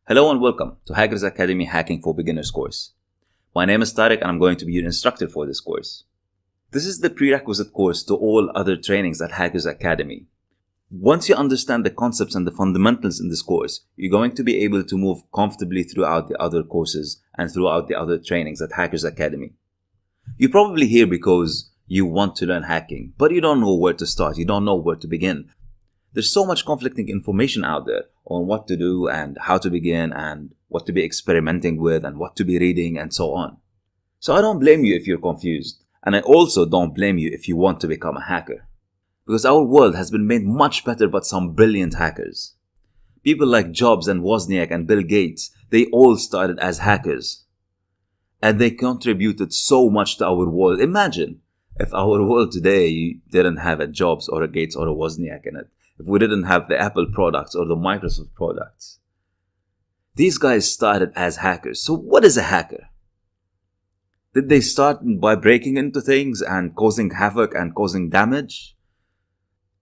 Hello and welcome to Hackers Academy Hacking for Beginners course. My name is Tariq and I'm going to be your instructor for this course. This is the prerequisite course to all other trainings at Hackers Academy. Once you understand the concepts and the fundamentals in this course, you're going to be able to move comfortably throughout the other courses and throughout the other trainings at Hackers Academy. You're probably here because you want to learn hacking, but you don't know where to start, you don't know where to begin. There's so much conflicting information out there on what to do and how to begin and what to be experimenting with and what to be reading and so on. So I don't blame you if you're confused, and I also don't blame you if you want to become a hacker. Because our world has been made much better by some brilliant hackers. People like Jobs and Wozniak and Bill Gates, they all started as hackers. And they contributed so much to our world. Imagine if our world today didn't have a Jobs or a Gates or a Wozniak in it. If we didn't have the Apple products or the Microsoft products. These guys started as hackers. So what is a hacker? Did they start by breaking into things and causing havoc and causing damage?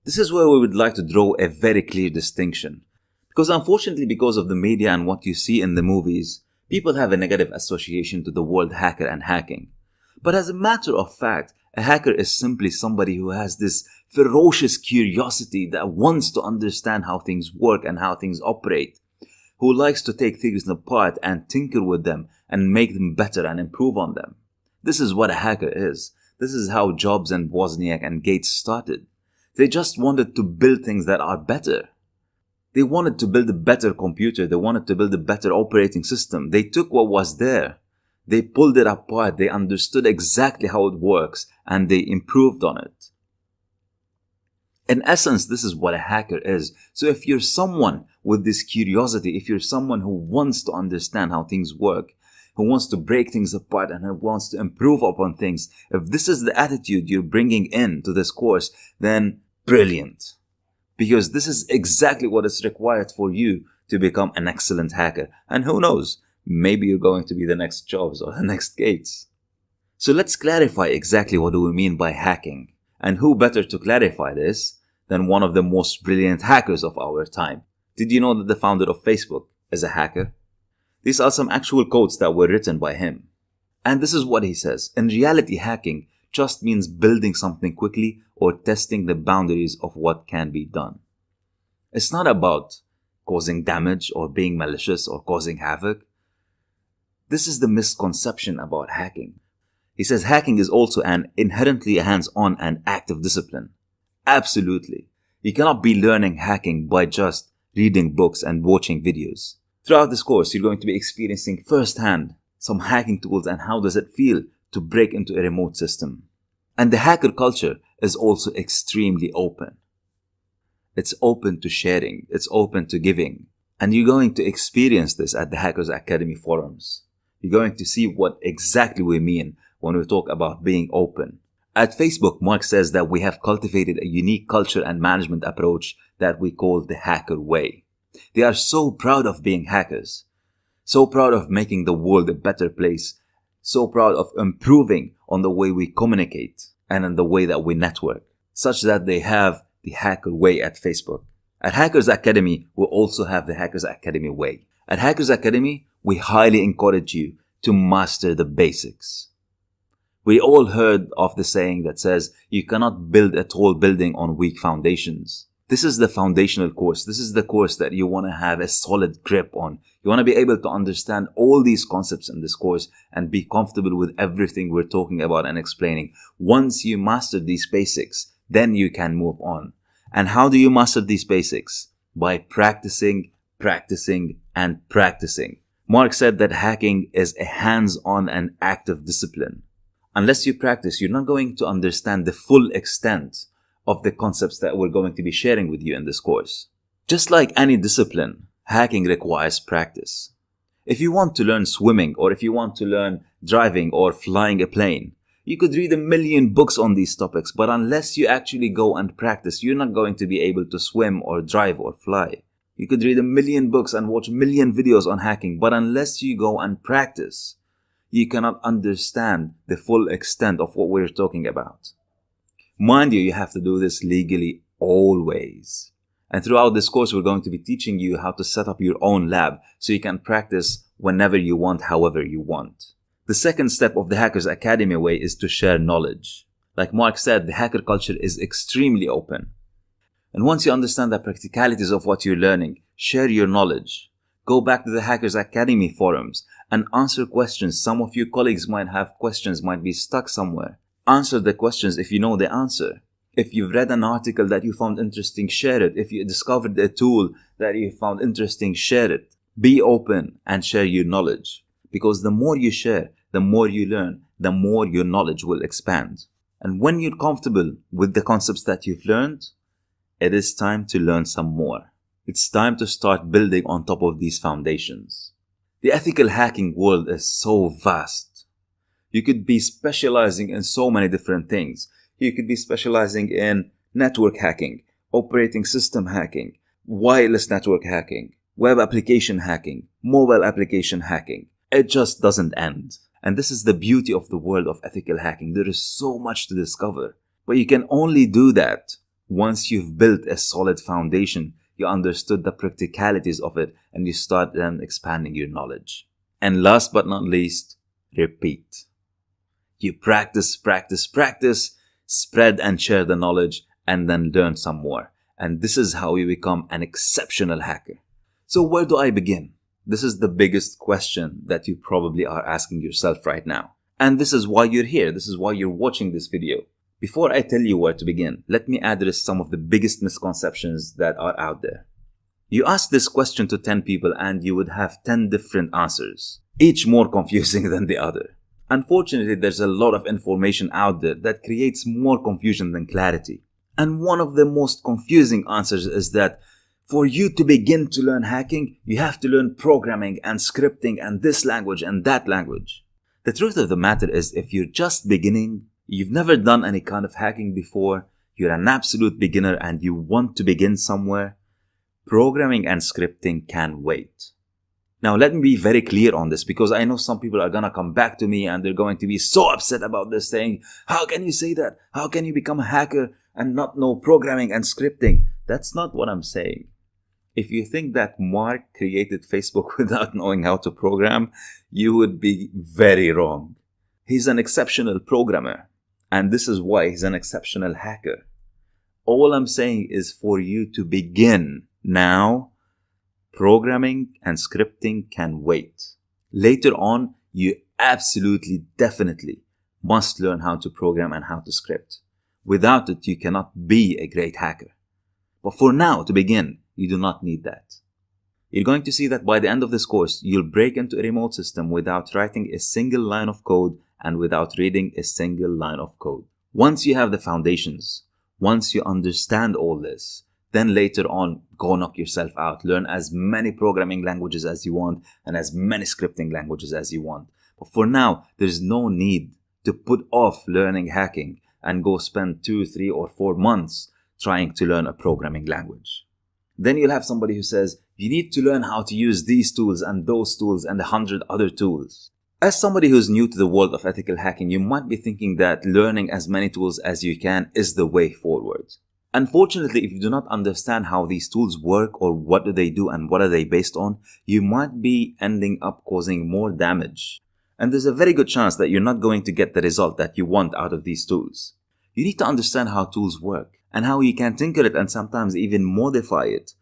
This is where we would like to draw a very clear distinction. Because unfortunately, because of the media and what you see in the movies, people have a negative association to the word hacker and hacking. But as a matter of fact, a hacker is simply somebody who has this ferocious curiosity that wants to understand how things work and how things operate, who likes to take things apart and tinker with them and make them better and improve on them. This is what a hacker is. This is how Jobs and Wozniak and Gates started. They just wanted to build things that are better. They wanted to build a better computer. They wanted to build a better operating system. They took what was there. They pulled it apart. They understood exactly how it works and they improved on it. In essence, this is what a hacker is. So if you're someone with this curiosity, if you're someone who wants to understand how things work, who wants to break things apart and who wants to improve upon things, if this is the attitude you're bringing into this course, then brilliant. Because this is exactly what is required for you to become an excellent hacker. And who knows, maybe you're going to be the next Jobs or the next Gates. So let's clarify exactly what do we mean by hacking. And who better to clarify this than one of the most brilliant hackers of our time? Did you know that the founder of Facebook is a hacker? These are some actual quotes that were written by him. And this is what he says. In reality, hacking just means building something quickly or testing the boundaries of what can be done. It's not about causing damage or being malicious or causing havoc. This is the misconception about hacking. He says hacking is also an inherently hands-on and active discipline. Absolutely. You cannot be learning hacking by just reading books and watching videos. Throughout this course, you're going to be experiencing firsthand some hacking tools and how does it feel to break into a remote system. And the hacker culture is also extremely open. It's open to sharing. It's open to giving. And you're going to experience this at the Hackers Academy forums. You're going to see what exactly we mean when we talk about being open. At Facebook, Mark says that we have cultivated a unique culture and management approach that we call the hacker way. They are so proud of being hackers, so proud of making the world a better place, so proud of improving on the way we communicate and in the way that we network, such that they have the hacker way at Facebook. At Hackers Academy, we also have the Hackers Academy way. At Hackers Academy, we highly encourage you to master the basics. We all heard of the saying that says, you cannot build a tall building on weak foundations. This is the foundational course. This is the course that you want to have a solid grip on. You want to be able to understand all these concepts in this course and be comfortable with everything we're talking about and explaining. Once you master these basics, then you can move on. And how do you master these basics? By practicing, and practicing. Mark said that hacking is a hands-on and active discipline. Unless you practice, you're not going to understand the full extent of the concepts that we're going to be sharing with you in this course. Just like any discipline, hacking requires practice. If you want to learn swimming, or if you want to learn driving or flying a plane, you could read 1,000,000 books on these topics, but unless you actually go and practice, you're not going to be able to swim or drive or fly. You could read 1,000,000 books and watch 1,000,000 videos on hacking, but unless you go and practice, you cannot understand the full extent of what we're talking about. Mind you, you have to do this legally always. And throughout this course, we're going to be teaching you how to set up your own lab so you can practice whenever you want, however you want. The second step of the Hackers Academy way is to share knowledge. Like Mark said, the hacker culture is extremely open. And once you understand the practicalities of what you're learning, share your knowledge. Go back to the Hackers Academy forums and answer questions. Some of your colleagues might have questions, might be stuck somewhere. Answer the questions if you know the answer. If you've read an article that you found interesting, share it. If you discovered a tool that you found interesting, share it. Be open and share your knowledge. Because the more you share, the more you learn, the more your knowledge will expand. And when you're comfortable with the concepts that you've learned, it is time to learn some more. It's time to start building on top of these foundations. The ethical hacking world is so vast. You could be specializing in so many different things. You could be specializing in network hacking, operating system hacking, wireless network hacking, web application hacking, mobile application hacking. It just doesn't end. And this is the beauty of the world of ethical hacking. There is so much to discover. But you can only do that once you've built a solid foundation, you understood the practicalities of it, and you start then expanding your knowledge. And last but not least, repeat. You practice, spread and share the knowledge, and then learn some more. And this is how you become an exceptional hacker. So where do I begin? This is the biggest question that you probably are asking yourself right now. And this is why you're here. This is why you're watching this video. Before I tell you where to begin, let me address some of the biggest misconceptions that are out there. You ask this question to 10 people and you would have 10 different answers, each more confusing than the other. Unfortunately, there's a lot of information out there that creates more confusion than clarity. And one of the most confusing answers is that for you to begin to learn hacking, you have to learn programming and scripting and this language and that language. The truth of the matter is, if you're just beginning, you've never done any kind of hacking before, you're an absolute beginner and you want to begin somewhere, programming and scripting can wait. Now, let me be very clear on this, because I know some people are going to come back to me and they're going to be so upset about this thing. How can you say that? How can you become a hacker and not know programming and scripting? That's not what I'm saying. If you think that Mark created Facebook without knowing how to program, you would be very wrong. He's an exceptional programmer, and this is why he's an exceptional hacker. All I'm saying is for you to begin now, programming and scripting can wait. Later on, you absolutely, definitely must learn how to program and how to script. Without it, you cannot be a great hacker. But for now, to begin, you do not need that. You're going to see that by the end of this course, you'll break into a remote system without writing a single line of code and without reading a single line of code. Once you have the foundations, once you understand all this, then later on, go knock yourself out. Learn as many programming languages as you want and as many scripting languages as you want. But for now, there's no need to put off learning hacking and go spend 2, 3, or 4 months trying to learn a programming language. Then you'll have somebody who says, you need to learn how to use these tools and those tools and 100 other tools. As somebody who's new to the world of ethical hacking, you might be thinking that learning as many tools as you can is the way forward. Unfortunately, if you do not understand how these tools work or what do they do and what are they based on, you might be ending up causing more damage. And there's a very good chance that you're not going to get the result that you want out of these tools. You need to understand how tools work and how you can tinker it and sometimes even modify it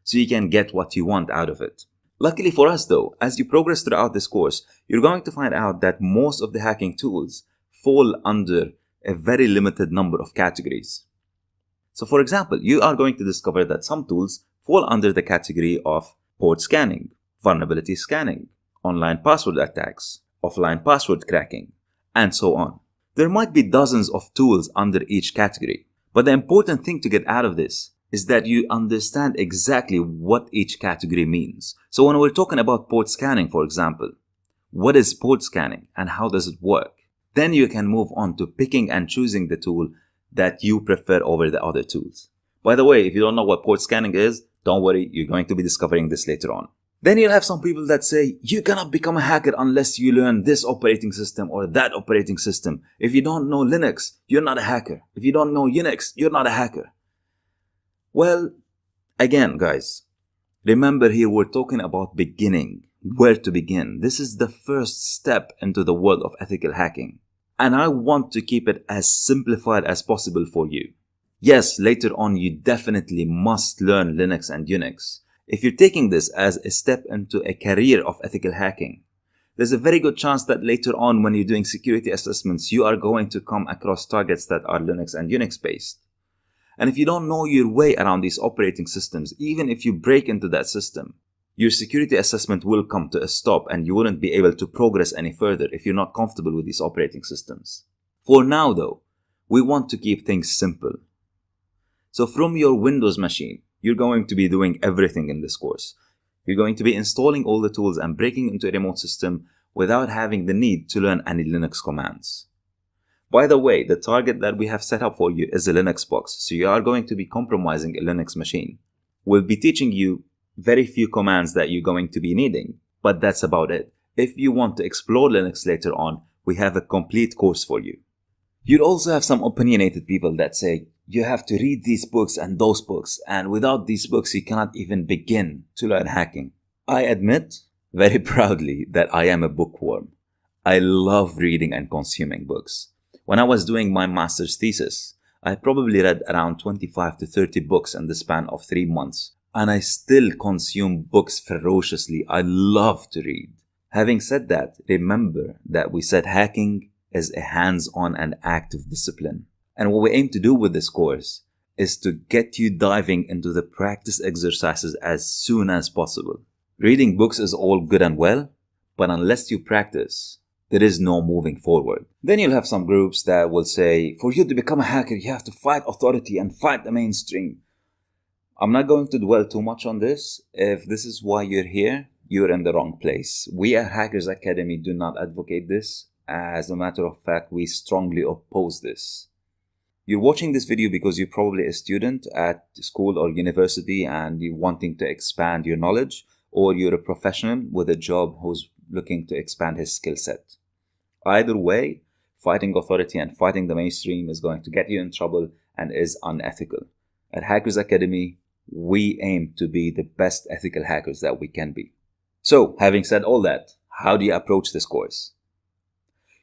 so you can get what you want out of it. Luckily for us though, as you progress throughout this course, you're going to find out that most of the hacking tools fall under a very limited number of categories. So for example, you are going to discover that some tools fall under the category of port scanning, vulnerability scanning, online password attacks, offline password cracking, and so on. There might be dozens of tools under each category, but the important thing to get out of this is that you understand exactly what each category means. So when we're talking about port scanning, for example, what is port scanning and how does it work? Then you can move on to picking and choosing the tool that you prefer over the other tools. By the way, if you don't know what port scanning is, don't worry, you're going to be discovering this later on. Then you'll have some people that say, you cannot become a hacker unless you learn this operating system or that operating system. If you don't know Linux, you're not a hacker. If you don't know Unix, you're not a hacker. Well, Again, guys, remember here we're talking about beginning, where to begin. This is the first step into the world of ethical hacking. And I want to keep it as simplified as possible for you. Yes, later on you definitely must learn Linux and Unix. If you're taking this as a step into a career of ethical hacking, there's a very good chance that later on when you're doing security assessments, you are going to come across targets that are Linux and Unix based. And if you don't know your way around these operating systems, even if you break into that system, your security assessment will come to a stop and you wouldn't be able to progress any further if you're not comfortable with these operating systems. For now though, we want to keep things simple. So from your Windows machine, you're going to be doing everything in this course. You're going to be installing all the tools and breaking into a remote system without having the need to learn any Linux commands. By the way, the target that we have set up for you is a Linux box, so you are going to be compromising a Linux machine. We'll be teaching you very few commands that you're going to be needing, but that's about it. If you want to explore Linux later on, we have a complete course for you. You'd also have some opinionated people that say, you have to read these books and those books, and without these books you cannot even begin to learn hacking. I admit, very proudly, that I am a bookworm. I love reading and consuming books. When I was doing my master's thesis, I probably read around 25 to 30 books in the span of 3 months, and I still consume books ferociously. I love to read. Having said that, remember that we said hacking is a hands-on and active discipline. And what we aim to do with this course is to get you diving into the practice exercises as soon as possible. Reading books is all good and well, but unless you practice, there is no moving forward. Then you'll have some groups that will say, for you to become a hacker, you have to fight authority and fight the mainstream. I'm not going to dwell too much on this. If this is why you're here, you're in the wrong place. We at Hackers Academy do not advocate this. As a matter of fact, we strongly oppose this. You're watching this video because you're probably a student at school or university and you're wanting to expand your knowledge, or you're a professional with a job who's looking to expand his skill set. Either way, fighting authority and fighting the mainstream is going to get you in trouble and is unethical. At Hackers Academy, we aim to be the best ethical hackers that we can be. So, having said all that, how do you approach this course?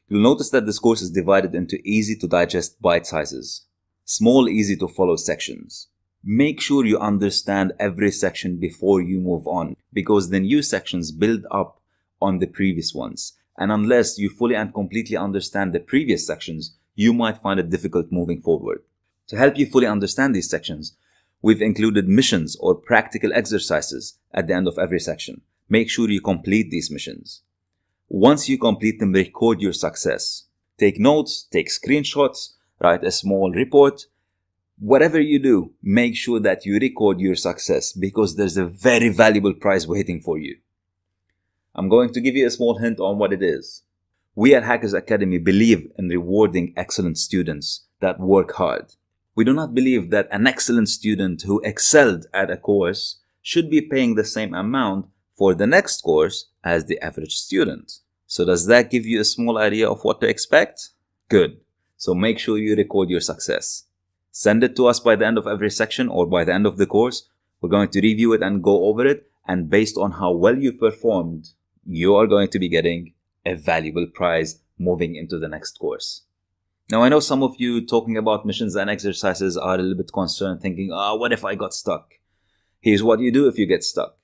You'll notice that this course is divided into easy to digest bite sizes, small easy to follow sections. Make sure you understand every section before you move on, because the new sections build up on the previous ones. And unless you fully and completely understand the previous sections, you might find it difficult moving forward. To help you fully understand these sections, we've included missions or practical exercises at the end of every section. Make sure you complete these missions. Once you complete them, record your success. Take notes, take screenshots, write a small report. Whatever you do, make sure that you record your success because there's a very valuable prize waiting for you. I'm going to give you a small hint on what it is. We at Hackers Academy believe in rewarding excellent students that work hard. We do not believe that an excellent student who excelled at a course should be paying the same amount for the next course as the average student. So does that give you a small idea of what to expect? Good. So make sure you record your success. Send it to us by the end of every section or by the end of the course. We're going to review it and go over it. And based on how well you performed, you are going to be getting a valuable prize moving into the next course. Now, I know some of you talking about missions and exercises are a little bit concerned, thinking, what if I got stuck? Here's what you do if you get stuck.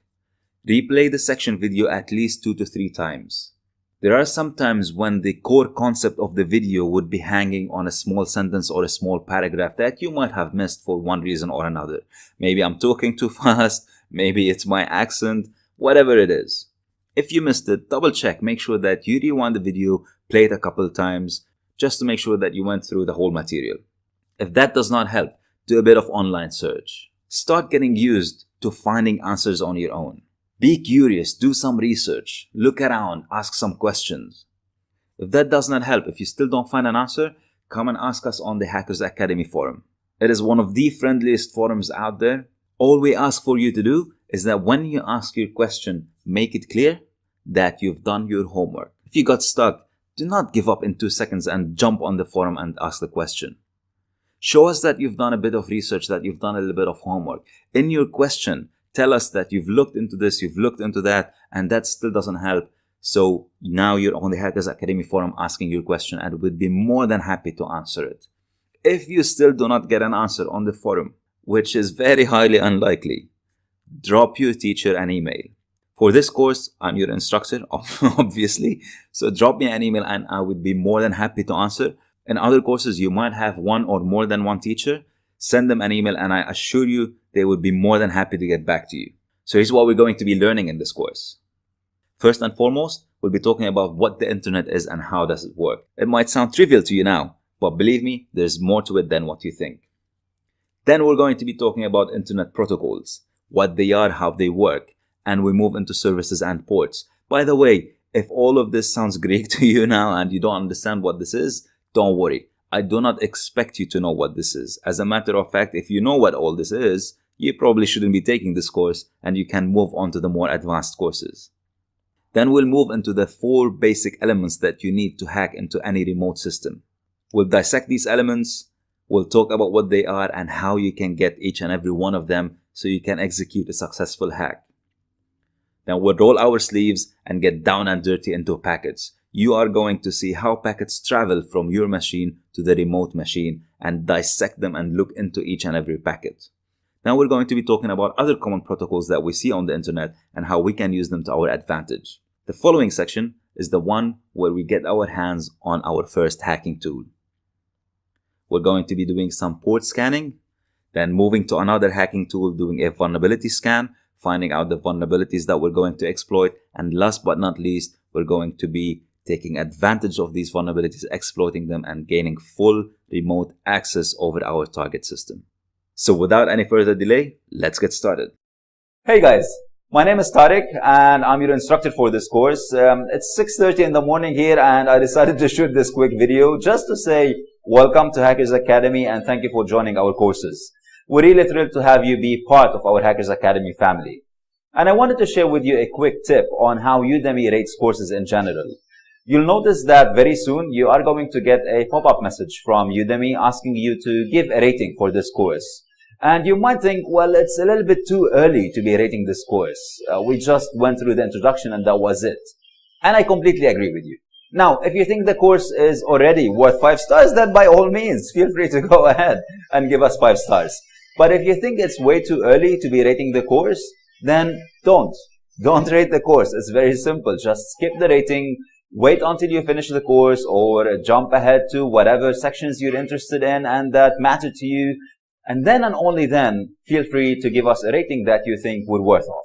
Replay the section video at least 2 to 3 times. There are some times when the core concept of the video would be hanging on a small sentence or a small paragraph that you might have missed for one reason or another. Maybe I'm talking too fast, maybe it's my accent, whatever it is. If you missed it, double check, make sure that you rewind the video, play it a couple of times, just to make sure that you went through the whole material. If that does not help, do a bit of online search. Start getting used to finding answers on your own. Be curious, do some research, look around, ask some questions. If that does not help, if you still don't find an answer, come and ask us on the Hackers Academy forum. It is one of the friendliest forums out there. All we ask for you to do is that when you ask your question, make it clear that you've done your homework. If you got stuck, do not give up in 2 seconds and jump on the forum and ask the question. Show us that you've done a bit of research, that you've done a little bit of homework. In your question, tell us that you've looked into this, you've looked into that, and that still doesn't help. So now you're on the Hackers Academy forum asking your question, and we'd be more than happy to answer it. If you still do not get an answer on the forum, which is very highly unlikely, drop your teacher an email. For this course, I'm your instructor, obviously. So drop me an email and I would be more than happy to answer. In other courses, you might have one or more than one teacher. Send them an email and I assure you they would be more than happy to get back to you. So here's what we're going to be learning in this course. First and foremost, we'll be talking about what the internet is and how does it work. It might sound trivial to you now, but believe me, there's more to it than what you think. Then we're going to be talking about internet protocols, what they are, how they work, and we move into services and ports. By the way, if all of this sounds Greek to you now and you don't understand what this is, don't worry. I do not expect you to know what this is. As a matter of fact, if you know what all this is, you probably shouldn't be taking this course and you can move on to the more advanced courses. Then we'll move into the 4 basic elements that you need to hack into any remote system. We'll dissect these elements, we'll talk about what they are and how you can get each and every one of them so you can execute a successful hack. Then we'll roll our sleeves and get down and dirty into packets. You are going to see how packets travel from your machine to the remote machine and dissect them and look into each and every packet. Now we're going to be talking about other common protocols that we see on the internet and how we can use them to our advantage. The following section is the one where we get our hands on our first hacking tool. We're going to be doing some port scanning, then moving to another hacking tool, doing a vulnerability scan, finding out the vulnerabilities that we're going to exploit, and last but not least, we're going to be taking advantage of these vulnerabilities, exploiting them, and gaining full remote access over our target system. So without any further delay, let's get started. Hey guys, my name is Tariq and I'm your instructor for this course. It's 6:30 in the morning here and I decided to shoot this quick video just to say welcome to Hackers Academy and thank you for joining our courses. We're really thrilled to have you be part of our Hackers Academy family. And I wanted to share with you a quick tip on how Udemy rates courses in general. You'll notice that very soon you are going to get a pop-up message from Udemy asking you to give a rating for this course. And you might think, well, it's a little bit too early to be rating this course. We just went through the introduction and that was it. And I completely agree with you. Now, if you think the course is already worth 5 stars, then by all means, feel free to go ahead and give us 5 stars. But if you think it's way too early to be rating the course, then don't rate the course. It's very simple. Just skip the rating. Wait until you finish the course or jump ahead to whatever sections you're interested in and that matter to you. And then and only then, feel free to give us a rating that you think we're worth of.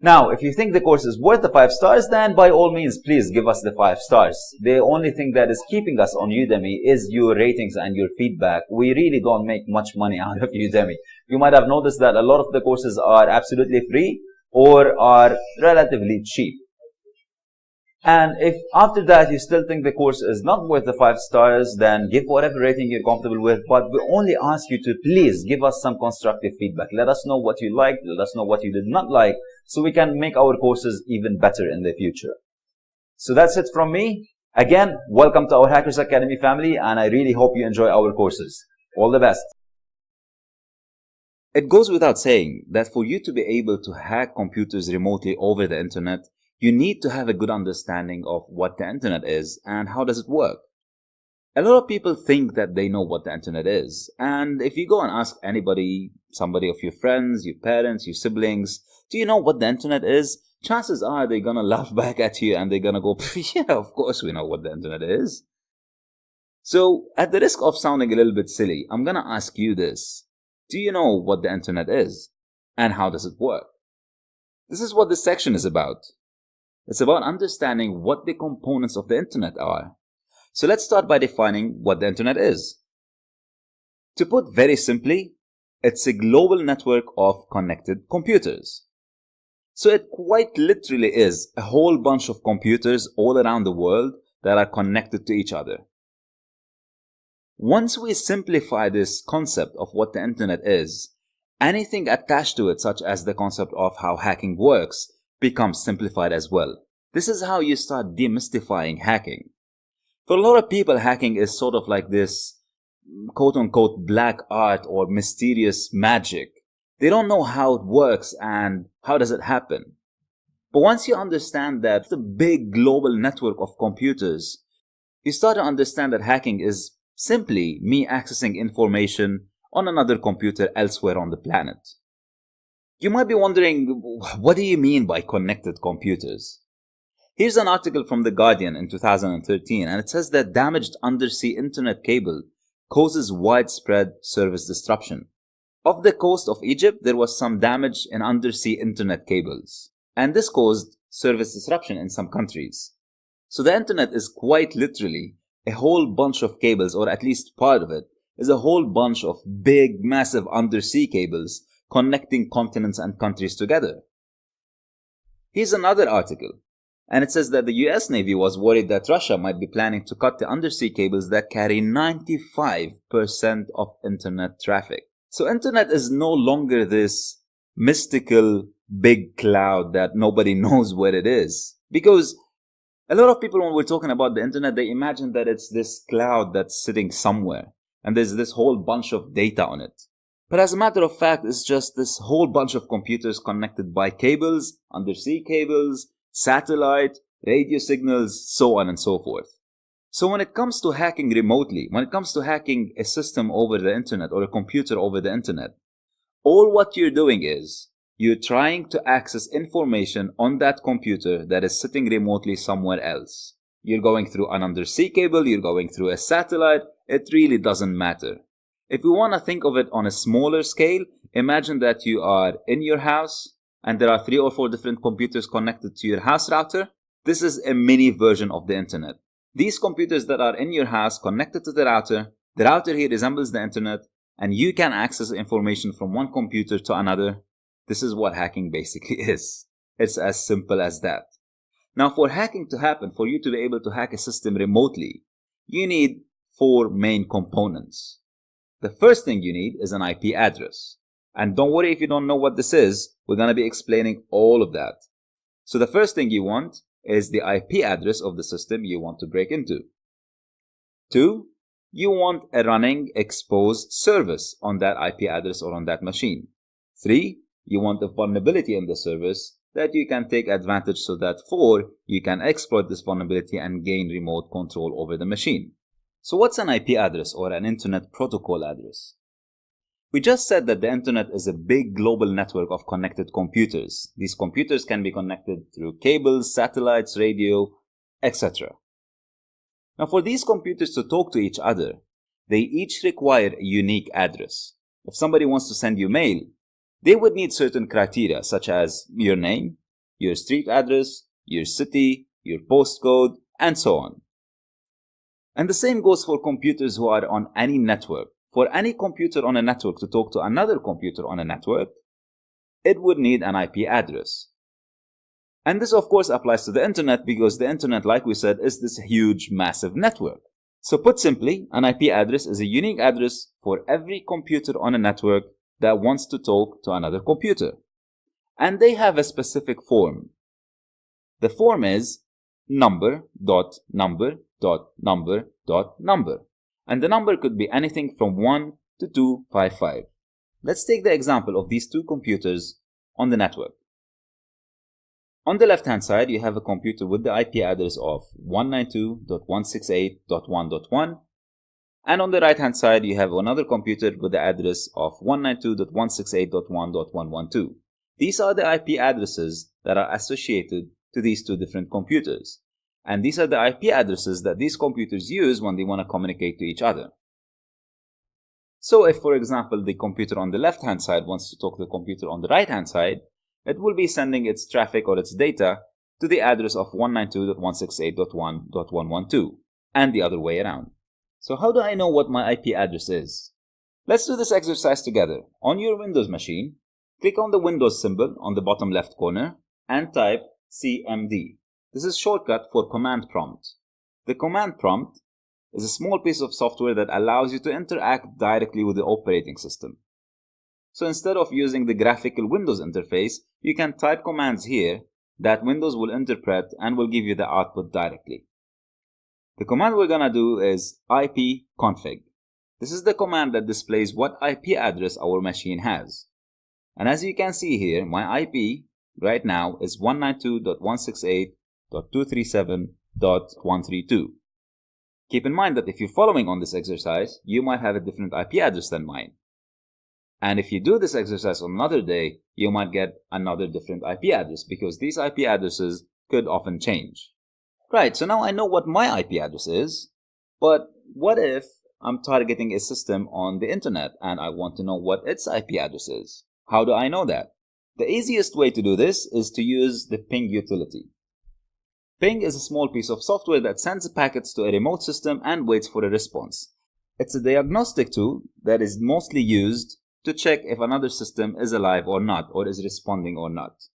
Now, if you think the course is worth the 5 stars, then by all means, please give us the 5 stars. The only thing that is keeping us on Udemy is your ratings and your feedback. We really don't make much money out of Udemy. You might have noticed that a lot of the courses are absolutely free or are relatively cheap. And if after that you still think the course is not worth the 5 stars, then give whatever rating you're comfortable with. But we only ask you to please give us some constructive feedback. Let us know what you liked, let us know what you did not like, so we can make our courses even better in the future. So that's it from me. Again, welcome to our Hackers Academy family, and I really hope you enjoy our courses. All the best. It goes without saying that for you to be able to hack computers remotely over the internet, you need to have a good understanding of what the internet is and how does it work. A lot of people think that they know what the internet is, and if you go and ask anybody, somebody of your friends, your parents, your siblings, do you know what the internet is? Chances are they're gonna laugh back at you and they're gonna go, yeah, of course we know what the internet is. So, at the risk of sounding a little bit silly, I'm gonna ask you this. Do you know what the internet is? And how does it work? This is what this section is about. It's about understanding what the components of the internet are. So let's start by defining what the internet is. To put very simply, it's a global network of connected computers. So it quite literally is a whole bunch of computers all around the world that are connected to each other. Once we simplify this concept of what the internet is, anything attached to it, such as the concept of how hacking works, becomes simplified as well. This is how you start demystifying hacking. For a lot of people, hacking is sort of like this quote-unquote black art or mysterious magic. They don't know how it works and how does it happen. But once you understand that the big global network of computers, you start to understand that hacking is simply me accessing information on another computer elsewhere on the planet. You might be wondering, what do you mean by connected computers? Here's an article from The Guardian in 2013, and it says that damaged undersea internet cable causes widespread service disruption. Off the coast of Egypt, there was some damage in undersea internet cables, and this caused service disruption in some countries. So the internet is quite literally a whole bunch of cables, or at least part of it is a whole bunch of big, massive undersea cables connecting continents and countries together. Here's another article, and it says that the US Navy was worried that Russia might be planning to cut the undersea cables that carry 95% of internet traffic. So internet is no longer this mystical big cloud that nobody knows where it is. Because a lot of people, when we're talking about the internet, they imagine that it's this cloud that's sitting somewhere and there's this whole bunch of data on it. But as a matter of fact, it's just this whole bunch of computers connected by cables, undersea cables, satellite, radio signals, so on and so forth. So when it comes to hacking remotely, when it comes to hacking a system over the internet or a computer over the internet, all what you're doing is you're trying to access information on that computer that is sitting remotely somewhere else. You're going through an undersea cable, you're going through a satellite, it really doesn't matter. If we want to think of it on a smaller scale, imagine that you are in your house and there are 3 or 4 different computers connected to your house router. This is a mini version of the internet. These computers that are in your house connected to the router here resembles the internet, and you can access information from one computer to another. This is what hacking basically is. It's as simple as that. Now, for hacking to happen, for you to be able to hack a system remotely, you need 4 main components. The first thing you need is an IP address. And don't worry if you don't know what this is, we're going to be explaining all of that. So the first thing you want is the IP address of the system you want to break into. 2, you want a running exposed service on that IP address or on that machine. 3, you want a vulnerability in the service that you can take advantage so that 4, you can exploit this vulnerability and gain remote control over the machine. So what's an IP address or an internet protocol address? We just said that the internet is a big global network of connected computers. These computers can be connected through cables, satellites, radio, etc. Now, for these computers to talk to each other, they each require a unique address. If somebody wants to send you mail, they would need certain criteria such as your name, your street address, your city, your postcode, and so on. And the same goes for computers who are on any network. For any computer on a network to talk to another computer on a network, it would need an IP address. And this, of course, applies to the internet because the internet, like we said, is this huge, massive network. So put simply, an IP address is a unique address for every computer on a network that wants to talk to another computer. And they have a specific form. The form is number.number.number.number. And the number could be anything from 1 to 255. Let's take the example of these 2 computers on the network. On the left-hand side, you have a computer with the IP address of 192.168.1.1. And on the right-hand side, you have another computer with the address of 192.168.1.112. These are the IP addresses that are associated to these 2 different computers. And these are the IP addresses that these computers use when they want to communicate to each other. So if, for example, the computer on the left-hand side wants to talk to the computer on the right-hand side, it will be sending its traffic or its data to the address of 192.168.1.112 and the other way around. So how do I know what my IP address is? Let's do this exercise together. On your Windows machine, click on the Windows symbol on the bottom left corner and type CMD. This is shortcut for command prompt. The command prompt is a small piece of software that allows you to interact directly with the operating system. So instead of using the graphical Windows interface, you can type commands here that Windows will interpret and will give you the output directly. The command we're going to do is ipconfig. This is the command that displays what IP address our machine has. And as you can see here, my IP right now is 192.168.237.132. Keep in mind that if you're following on this exercise, you might have a different IP address than mine. And if you do this exercise on another day, you might get another different IP address because these IP addresses could often change. Right, so now I know what my IP address is, but what if I'm targeting a system on the internet and I want to know what its IP address is? How do I know that? The easiest way to do this is to use the ping utility. Ping is a small piece of software that sends packets to a remote system and waits for a response. It's a diagnostic tool that is mostly used to check if another system is alive or not, or is responding or not.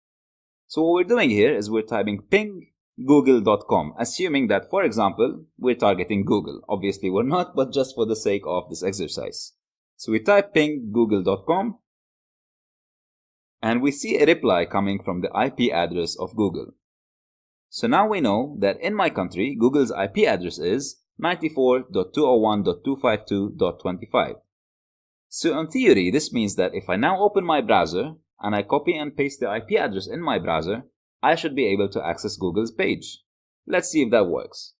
So what we're doing here is we're typing ping google.com, assuming that, for example, we're targeting Google. Obviously we're not, but just for the sake of this exercise. So we type ping google.com and we see a reply coming from the IP address of Google. So now we know that in my country, Google's IP address is 94.201.252.25. So in theory, this means that if I now open my browser and I copy and paste the IP address in my browser, I should be able to access Google's page. Let's see if that works.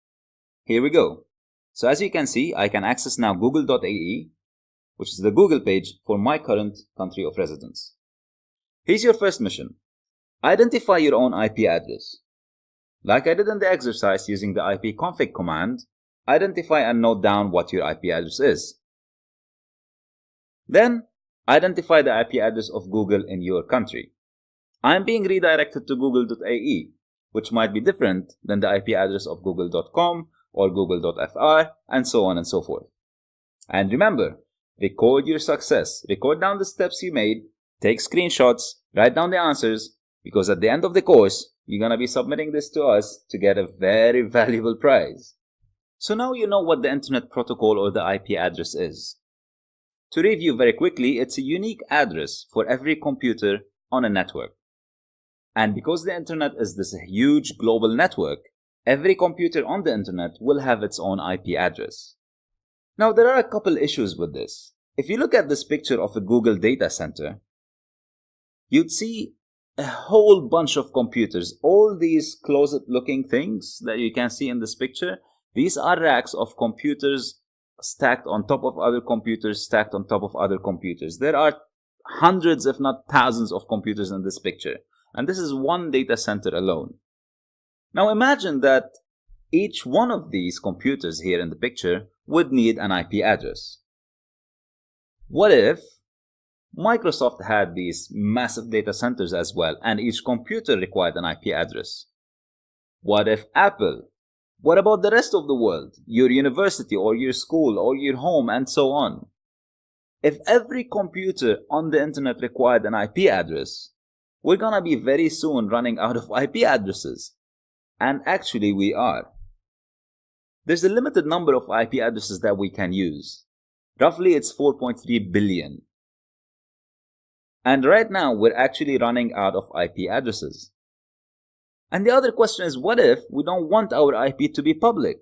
Here we go. So as you can see, I can access now google.ae, which is the Google page for my current country of residence. Here's your first mission. Identify your own IP address. Like I did in the exercise using the ipconfig command, identify and note down what your IP address is. Then, identify the IP address of Google in your country. I am being redirected to google.ae, which might be different than the IP address of google.com or google.fr, and so on and so forth. And remember, record your success. Record down the steps you made, take screenshots, write down the answers, because at the end of the course, you're going to be submitting this to us to get a very valuable prize. So now you know what the Internet Protocol or the IP address is. To review very quickly, it's a unique address for every computer on a network. And because the internet is this huge global network, every computer on the internet will have its own IP address. Now there are a couple issues with this. If you look at this picture of a Google data center, you'd see a whole bunch of computers. All these closet-looking things that you can see in this picture, these are racks of computers stacked on top of other computers, stacked on top of other computers. There are hundreds, if not thousands, of computers in this picture. And this is one data center alone. Now imagine that each one of these computers here in the picture would need an IP address. What if Microsoft had these massive data centers as well, and each computer required an IP address? What if Apple? What about the rest of the world? Your university or your school or your home and so on. If every computer on the internet required an IP address, we're gonna be very soon running out of IP addresses. And actually we are. There's a limited number of IP addresses that we can use. Roughly it's 4.3 billion. And right now we're actually running out of IP addresses. And the other question is, what if we don't want our IP to be public?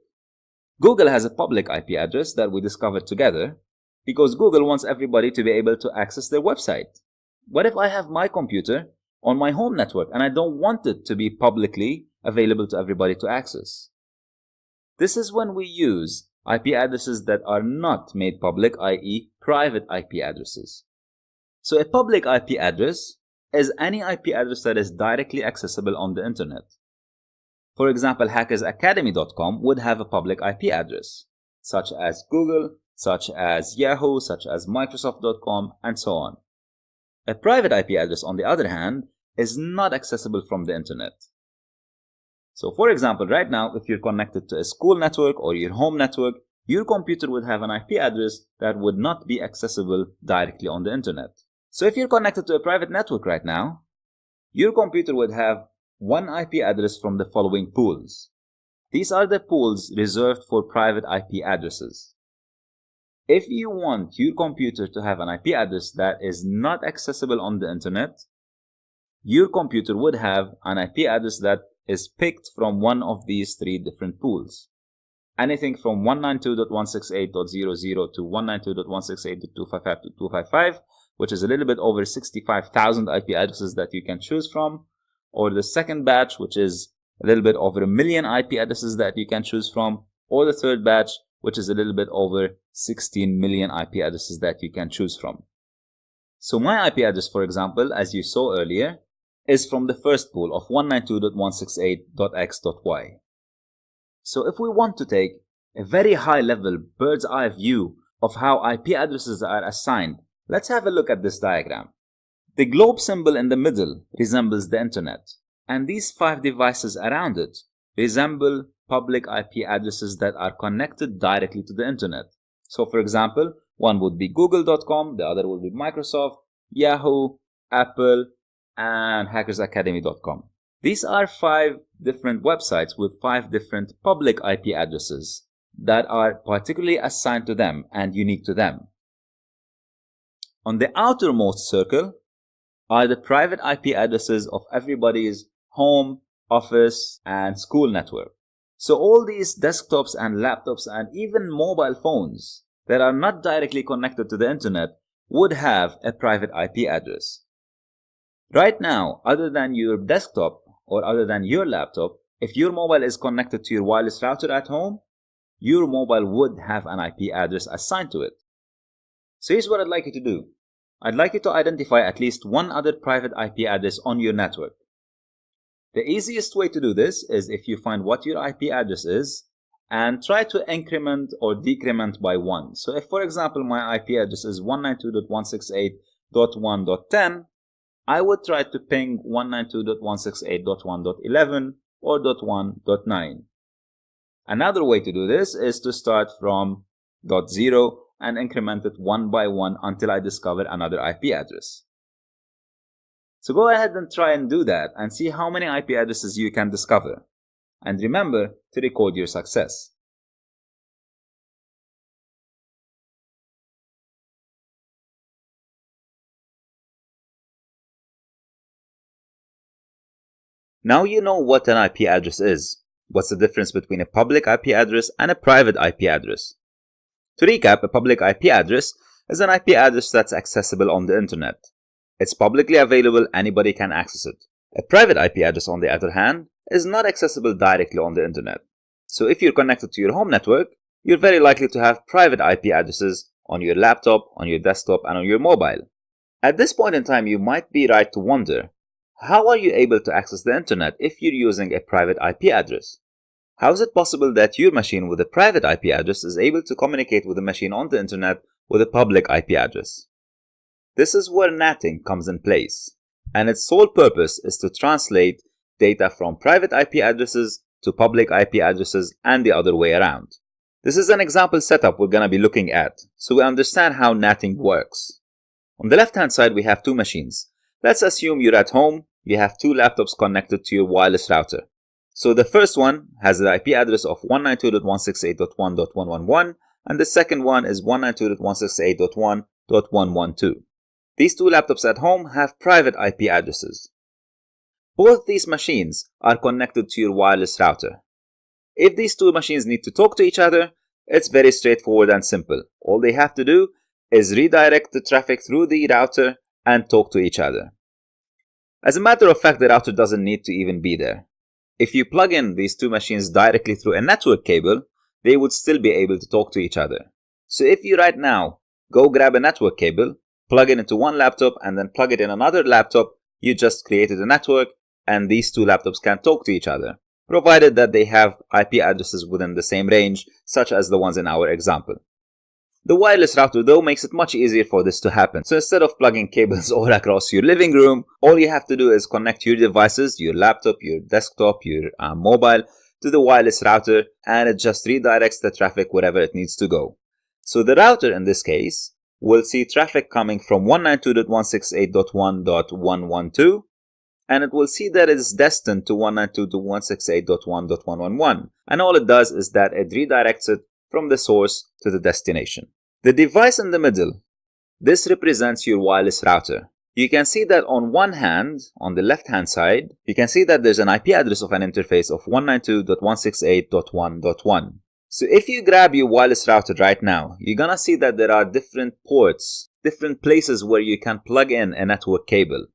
Google has a public IP address that we discovered together because Google wants everybody to be able to access their website. What if I have my computer on my home network and I don't want it to be publicly available to everybody to access? This is when we use IP addresses that are not made public, i.e. private IP addresses. So a public IP address is any IP address that is directly accessible on the internet. For example, hackersacademy.com would have a public IP address, such as Google, such as Yahoo, such as Microsoft.com, and so on. A private IP address, on the other hand, is not accessible from the internet. So for example, right now, if you're connected to a school network or your home network, your computer would have an IP address that would not be accessible directly on the internet. So if you're connected to a private network right now, your computer would have one IP address from the following pools. These are the pools reserved for private IP addresses. If you want your computer to have an IP address that is not accessible on the internet, your computer would have an IP address that is picked from one of these three different pools. anything from 192.168.00 to 192.168.255 to 255, which is a little bit over 65,000 IP addresses that you can choose from, or the second batch, which is a little bit over 1 million IP addresses that you can choose from, or the third batch, which is a little bit over 16 million IP addresses that you can choose from. So my IP address, for example, as you saw earlier, is from the first pool of 192.168.x.y. So if we want to take a very high-level bird's eye view of how IP addresses are assigned, let's have a look at this diagram. The globe symbol in the middle resembles the internet, and these 5 devices around it resemble public IP addresses that are connected directly to the internet. So for example, one would be google.com, the other would be Microsoft, Yahoo, Apple, and hackersacademy.com. These are 5 different websites with 5 different public IP addresses that are particularly assigned to them and unique to them. On the outermost circle are the private IP addresses of everybody's home, office, and school network. So all these desktops and laptops and even mobile phones that are not directly connected to the internet would have a private IP address. Right now, other than your desktop or other than your laptop, if your mobile is connected to your wireless router at home, your mobile would have an IP address assigned to it. So here's what I'd like you to do. I'd like you to identify at least one other private IP address on your network. The easiest way to do this is if you find what your IP address is and try to increment or decrement by 1. So if, for example, my IP address is 192.168.1.10, I would try to ping 192.168.1.11 or .1.9. Another way to do this is to start from .0 and increment it 1 by 1 until I discover another IP address. So go ahead and try and do that and see how many IP addresses you can discover. And remember to record your success. Now you know what an IP address is. What's the difference between a public IP address and a private IP address? To recap, a public IP address is an IP address that's accessible on the internet. It's publicly available, anybody can access it. A private IP address, on the other hand, is not accessible directly on the internet. So if you're connected to your home network, you're very likely to have private IP addresses on your laptop, on your desktop, and on your mobile. At this point in time, you might be right to wonder, how are you able to access the internet if you're using a private IP address? How is it possible that your machine with a private IP address is able to communicate with a machine on the internet with a public IP address? This is where NATing comes in place, and its sole purpose is to translate data from private IP addresses to public IP addresses and the other way around. This is an example setup we're going to be looking at, so we understand how NATing works. On the left-hand side, we have 2 machines. Let's assume you're at home, you have 2 laptops connected to your wireless router. So the first one has the IP address of 192.168.1.111, and the second one is 192.168.1.112. These 2 laptops at home have private IP addresses. Both these machines are connected to your wireless router. If these 2 machines need to talk to each other, it's very straightforward and simple. All they have to do is redirect the traffic through the router and talk to each other. As a matter of fact, the router doesn't need to even be there. If you plug in these 2 machines directly through a network cable, they would still be able to talk to each other. So if you right now go grab a network cable, plug it into one laptop, and then plug it in another laptop, you just created a network, and these 2 laptops can talk to each other, provided that they have IP addresses within the same range, such as the ones in our example. The wireless router, though, makes it much easier for this to happen. So instead of plugging cables all across your living room, all you have to do is connect your devices, your laptop, your desktop, your mobile, to the wireless router, and it just redirects the traffic wherever it needs to go. So the router, in this case, will see traffic coming from 192.168.1.112, and it will see that it is destined to 192.168.1.111, and all it does is that it redirects it from the source to the destination. The device in the middle, this represents your wireless router. You can see that on one hand, on the left hand side, you can see that there's an IP address of an interface of 192.168.1.1. So if you grab your wireless router right now, you're gonna see that there are different ports, different places where you can plug in a network cable.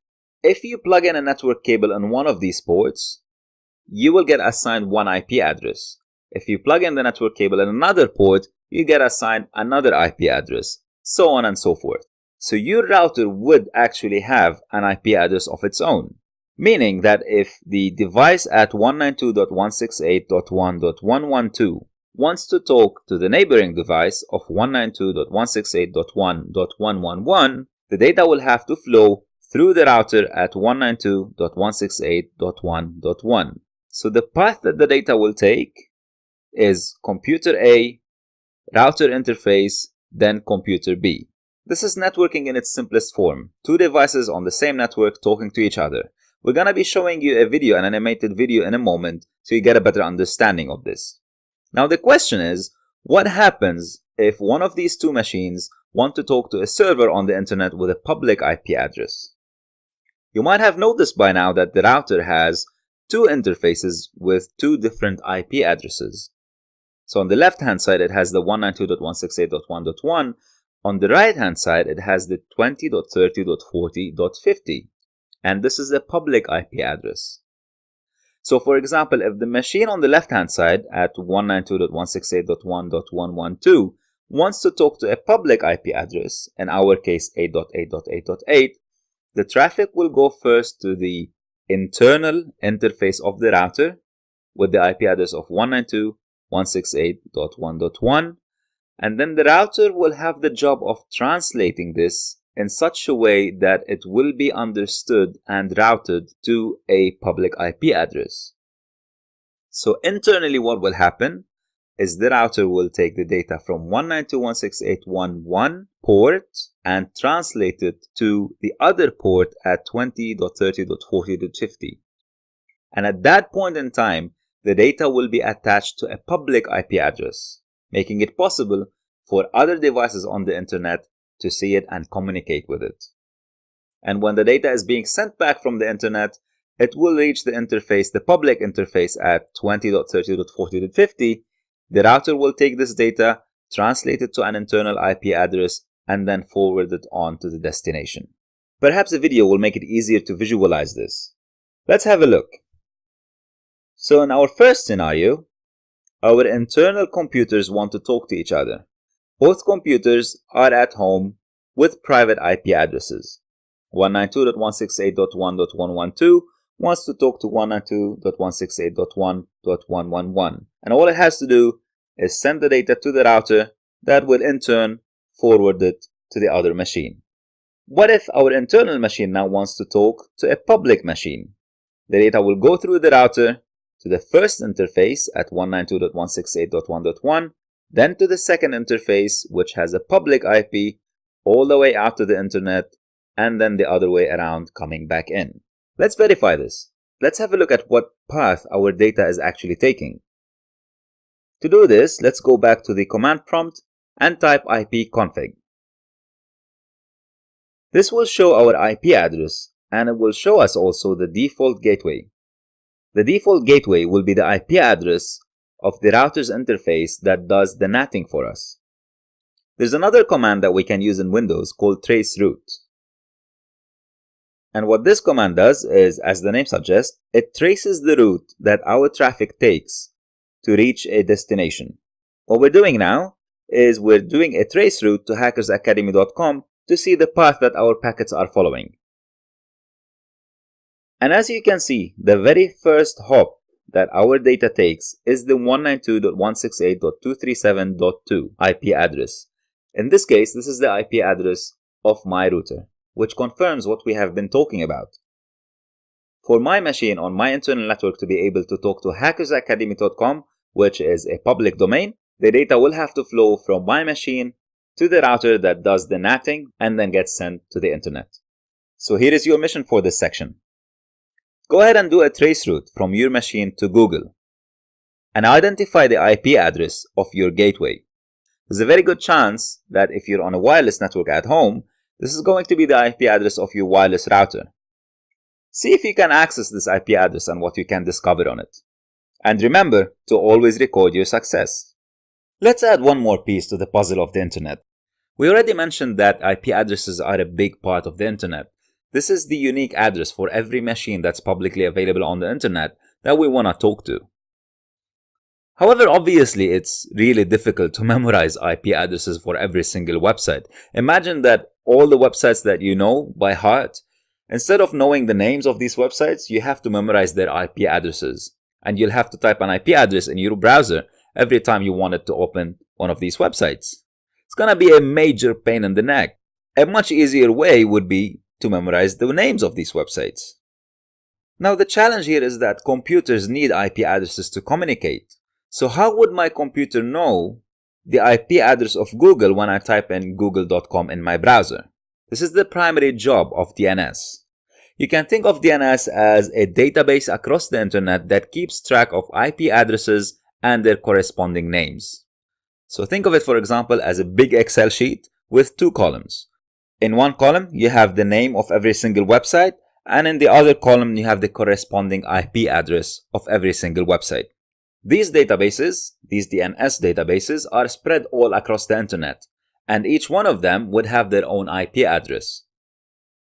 If you plug in a network cable in one of these ports, you will get assigned one IP address. If you plug in the network cable in another port, you get assigned another IP address, so on and so forth. So your router would actually have an IP address of its own, meaning that if the device at 192.168.1.112 wants to talk to the neighboring device of 192.168.1.111, the data will have to flow through the router at 192.168.1.1. So the path that the data will take is computer A, router interface, then computer B. This is networking in its simplest form. Two devices on the same network talking to each other. We're going to be showing you a video, an animated video in a moment, so you get a better understanding of this. Now the question is, what happens if one of these two machines want to talk to a server on the internet with a public IP address? You might have noticed by now that the router has two interfaces with two different IP addresses. So on the left hand side it has the 192.168.1.1. On the right hand side it has the 20.30.40.50, and this is a public IP address. So for example, if the machine on the left hand side at 192.168.1.112 wants to talk to a public IP address, in our case 8.8.8.8, the traffic will go first to the internal interface of the router with the IP address of 192.168.1.1, and then the router will have the job of translating this in such a way that it will be understood and routed to a public IP address. So internally what will happen is the router will take the data from 192.168.1.1 port and translate it to the other port at 20.30.40.50. And at that point in time, the data will be attached to a public IP address, making it possible for other devices on the internet to see it and communicate with it. And when the data is being sent back from the internet, it will reach the interface, the public interface at 20.30.40.50. The router will take this data, translate it to an internal IP address, and then forward it on to the destination. Perhaps a video will make it easier to visualize this. Let's have a look. So in our first scenario, our internal computers want to talk to each other. Both computers are at home with private IP addresses. 192.168.1.112 wants to talk to 192.168.1.111, and all it has to do is send the data to the router that will in turn forward it to the other machine. What if our internal machine now wants to talk to a public machine? The data will go through the router to the first interface at 192.168.1.1, then to the second interface, which has a public IP, all the way out to the internet, and then the other way around coming back in. Let's verify this. Let's have a look at what path our data is actually taking. To do this, let's go back to the command prompt and type ipconfig. This will show our IP address, and it will show us also the default gateway. The default gateway will be the IP address of the router's interface that does the NATing for us. There's another command that we can use in Windows called traceroute. And what this command does is, as the name suggests, it traces the route that our traffic takes to reach a destination. What we're doing now is we're doing a traceroute to hackersacademy.com to see the path that our packets are following. And as you can see, the very first hop that our data takes is the 192.168.237.2 IP address. In this case, this is the IP address of my router, which confirms what we have been talking about. For my machine on my internal network to be able to talk to hackersacademy.com, which is a public domain, the data will have to flow from my machine to the router that does the NATing and then gets sent to the internet. So here is your mission for this section. Go ahead and do a traceroute from your machine to Google and identify the IP address of your gateway. There's a very good chance that if you're on a wireless network at home, this is going to be the IP address of your wireless router. See if you can access this IP address and what you can discover on it. And remember to always record your success. Let's add one more piece to the puzzle of the internet. We already mentioned that IP addresses are a big part of the internet. This is the unique address for every machine that's publicly available on the internet that we want to talk to. However, obviously, it's really difficult to memorize IP addresses for every single website. Imagine that all the websites that you know by heart, instead of knowing the names of these websites, you have to memorize their IP addresses. And you'll have to type an IP address in your browser every time you wanted to open one of these websites. It's gonna be a major pain in the neck. A much easier way would be to memorize the names of these websites. Now, the challenge here is that computers need IP addresses to communicate. So how would my computer know the IP address of Google when I type in google.com in my browser? This is the primary job of DNS. You can think of DNS as a database across the internet that keeps track of IP addresses and their corresponding names. So think of it, for example, as a big Excel sheet with two columns. In one column, you have the name of every single website, and in the other column, you have the corresponding IP address of every single website. These databases, these DNS databases, are spread all across the internet, and each one of them would have their own IP address.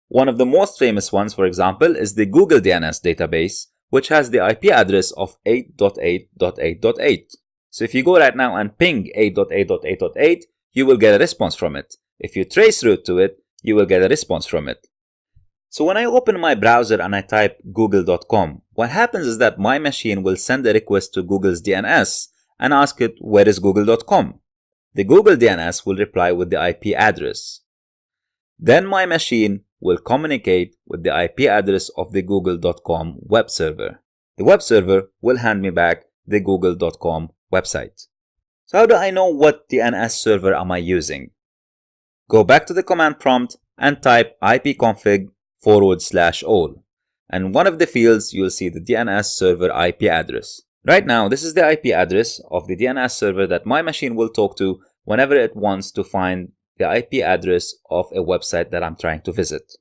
One of the most famous ones, for example, is the Google DNS database, which has the IP address of 8.8.8.8. So if you go right now and ping 8.8.8.8, you will get a response from it. If you trace route to it, you will get a response from it. So when I open my browser and I type google.com, what happens is that my machine will send a request to Google's DNS and ask it, where is google.com? The Google DNS will reply with the IP address. Then my machine will communicate with the IP address of the google.com web server. The web server will hand me back the google.com website. So how do I know what DNS server am I using? Go back to the command prompt and type ipconfig/all. And one of the fields, you'll see the DNS server IP address. Right now, this is the IP address of the DNS server that my machine will talk to whenever it wants to find the IP address of a website that I'm trying to visit.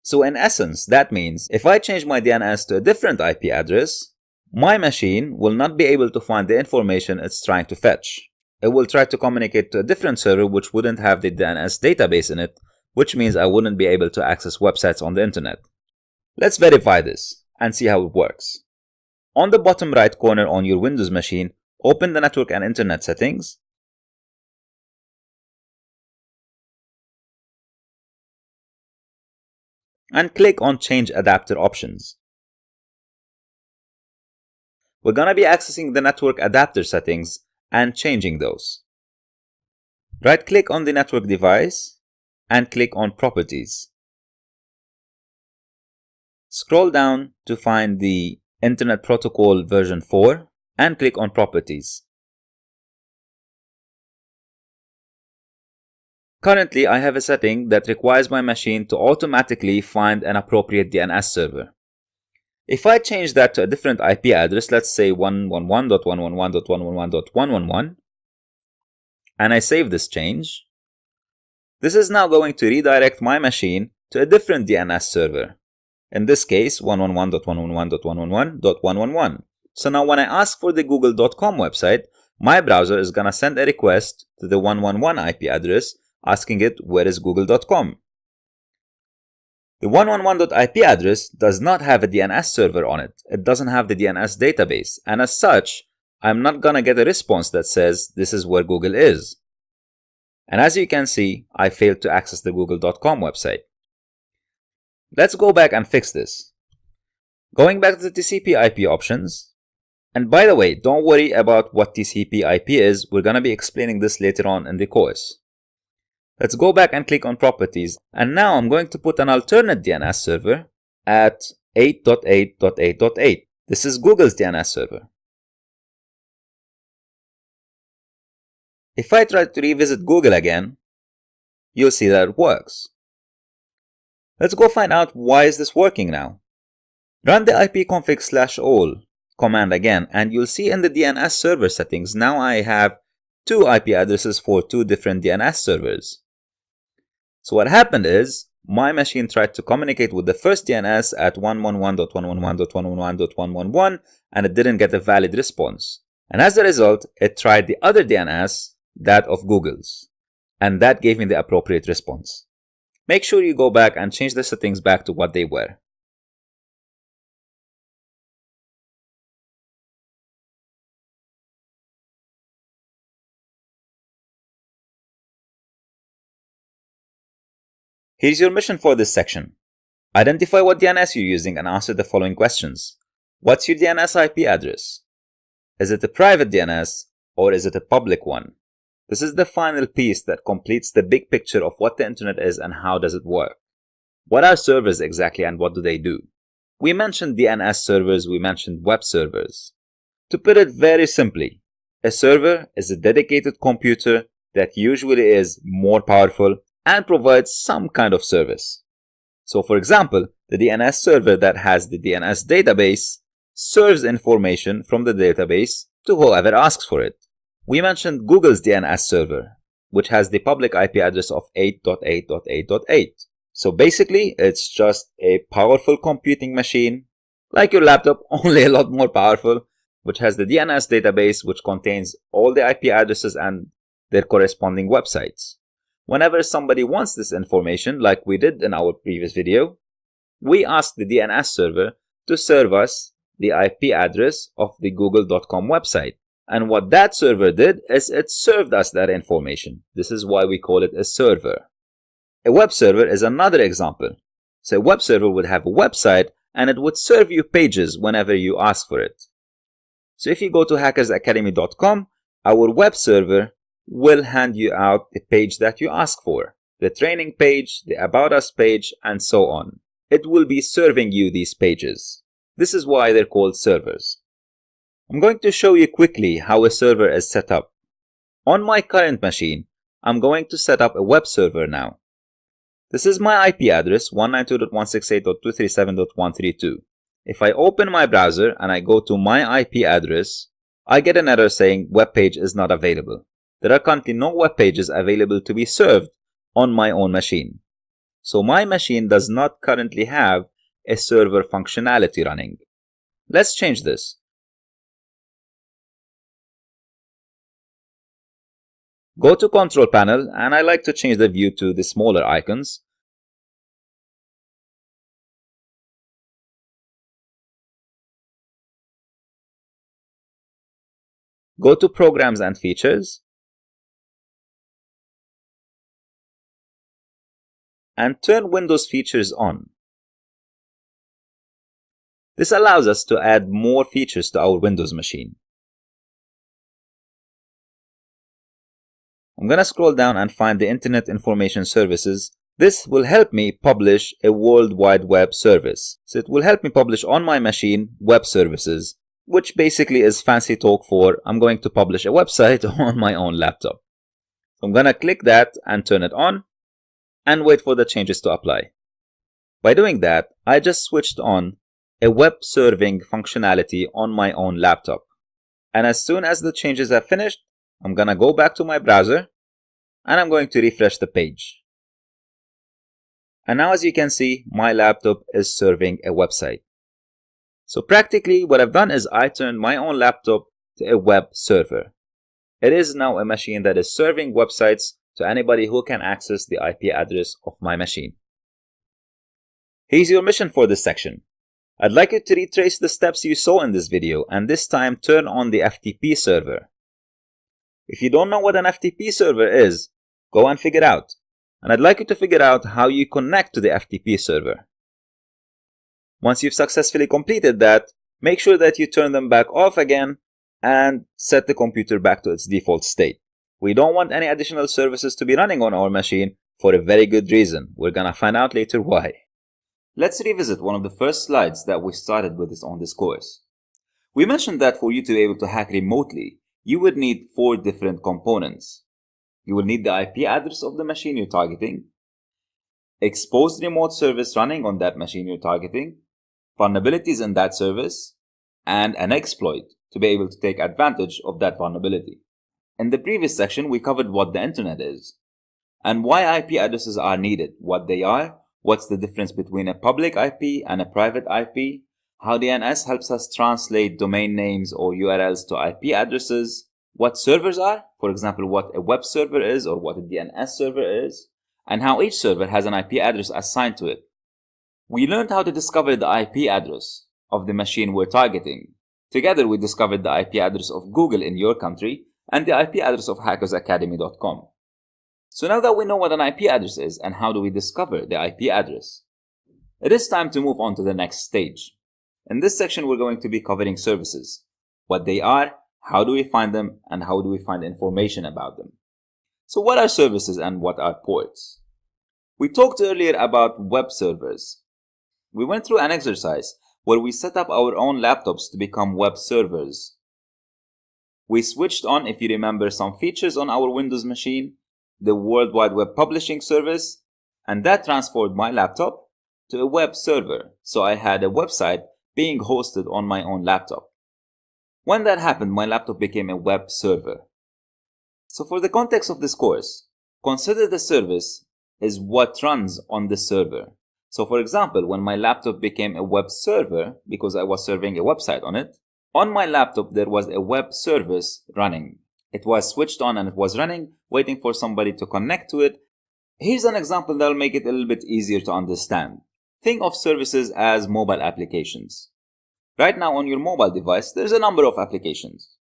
So in essence, that means if I change my DNS to a different IP address, my machine will not be able to find the information it's trying to fetch. It will try to communicate to a different server which wouldn't have the DNS database in it, which means I wouldn't be able to access websites on the internet. Let's verify this and see how it works. On the bottom right corner on your Windows machine, open the Network and Internet settings. And click on Change Adapter Options. We're going to be accessing the network adapter settings and changing those. Right-click on the network device and click on Properties. Scroll down to find the Internet Protocol version 4 and click on Properties. Currently, I have a setting that requires my machine to automatically find an appropriate DNS server. If I change that to a different IP address, let's say 111.111.111.111, and I save this change, this is now going to redirect my machine to a different DNS server. In this case, 111.111.111.111. So now when I ask for the google.com website, my browser is going to send a request to the 111 IP address asking it, where is google.com? The 111.IP address does not have a DNS server on it. It doesn't have the DNS database. And as such, I'm not going to get a response that says this is where Google is. And as you can see, I failed to access the google.com website. Let's go back and fix this. Going back to the TCP/IP options. And by the way, don't worry about what TCP/IP is. We're going to be explaining this later on in the course. Let's go back and click on Properties. And now I'm going to put an alternate DNS server at 8.8.8.8. This is Google's DNS server. If I try to revisit Google again, you'll see that it works. Let's go find out why is this working now. Run the ipconfig/all command again, and you'll see in the DNS server settings, now I have two IP addresses for two different DNS servers. So what happened is, my machine tried to communicate with the first DNS at 111.111.111.111, and it didn't get a valid response. And as a result, it tried the other DNS that of Google's, and that gave me the appropriate response. Make sure you go back and change the settings back to what they were. Here's your mission for this section. Identify what DNS you're using and answer the following questions. What's your DNS IP address? Is it a private DNS or is it a public one? This is the final piece that completes the big picture of what the internet is and how does it work. What are servers exactly and what do they do? We mentioned DNS servers, we mentioned web servers. To put it very simply, a server is a dedicated computer that usually is more powerful and provides some kind of service. So for example, the DNS server that has the DNS database serves information from the database to whoever asks for it. We mentioned Google's DNS server, which has the public IP address of 8.8.8.8. So basically, it's just a powerful computing machine, like your laptop, only a lot more powerful, which has the DNS database, which contains all the IP addresses and their corresponding websites. Whenever somebody wants this information, like we did in our previous video, we ask the DNS server to serve us the IP address of the google.com website. And what that server did is it served us that information. This is why we call it a server. A web server is another example. So a web server would have a website and it would serve you pages whenever you ask for it. So if you go to hackersacademy.com, our web server will hand you out the page that you ask for, the training page, the About Us page, and so on. It will be serving you these pages. This is why they're called servers. I'm going to show you quickly how a server is set up. On my current machine, I'm going to set up a web server now. This is my IP address 192.168.237.132. If I open my browser and I go to my IP address, I get an error saying web page is not available. There are currently no web pages available to be served on my own machine. So my machine does not currently have a server functionality running. Let's change this. Go to Control Panel, and I like to change the view to the smaller icons. Go to Programs and Features, and turn Windows Features on. This allows us to add more features to our Windows machine. I'm going to scroll down and find the Internet Information Services. This will help me publish a World Wide Web service. So it will help me publish on my machine web services, which basically is fancy talk for I'm going to publish a website on my own laptop. So I'm going to click that and turn it on and wait for the changes to apply. By doing that, I just switched on a web serving functionality on my own laptop. And as soon as the changes are finished, I'm going to go back to my browser and I'm going to refresh the page. And now as you can see, my laptop is serving a website. So practically what I've done is I turned my own laptop to a web server. It is now a machine that is serving websites to anybody who can access the IP address of my machine. Here's your mission for this section. I'd like you to retrace the steps you saw in this video and this time turn on the FTP server. If you don't know what an FTP server is, go and figure out. And I'd like you to figure out how you connect to the FTP server. Once you've successfully completed that, make sure that you turn them back off again and set the computer back to its default state. We don't want any additional services to be running on our machine for a very good reason. We're gonna find out later why. Let's revisit one of the first slides that we started with on this course. We mentioned that for you to be able to hack remotely, you would need 4 different components. You will need the IP address of the machine you're targeting, exposed remote service running on that machine you're targeting, vulnerabilities in that service, and an exploit to be able to take advantage of that vulnerability. In the previous section, we covered what the internet is and why IP addresses are needed, what they are, what's the difference between a public IP and a private IP, how DNS helps us translate domain names or URLs to IP addresses, what servers are, for example, what a web server is or what a DNS server is, and how each server has an IP address assigned to it. We learned how to discover the IP address of the machine we're targeting. Together, we discovered the IP address of Google in your country and the IP address of hackersacademy.com. So now that we know what an IP address is and how do we discover the IP address, it is time to move on to the next stage. In this section, we're going to be covering services, what they are, how do we find them, and how do we find information about them. So what are services and what are ports? We talked earlier about web servers. We went through an exercise where we set up our own laptops to become web servers. We switched on, if you remember, some features on our Windows machine, the World Wide Web Publishing service, and that transformed my laptop to a web server. So I had a website being hosted on my own laptop. When that happened, my laptop became a web server. So for the context of this course, consider the service is what runs on the server. So for example, when my laptop became a web server, because I was serving a website on it, on my laptop there was a web service running. It was switched on and it was running, waiting for somebody to connect to it. Here's an example that will make it a little bit easier to understand. Think of services as mobile applications. Right now on your mobile device, there's a number of applications,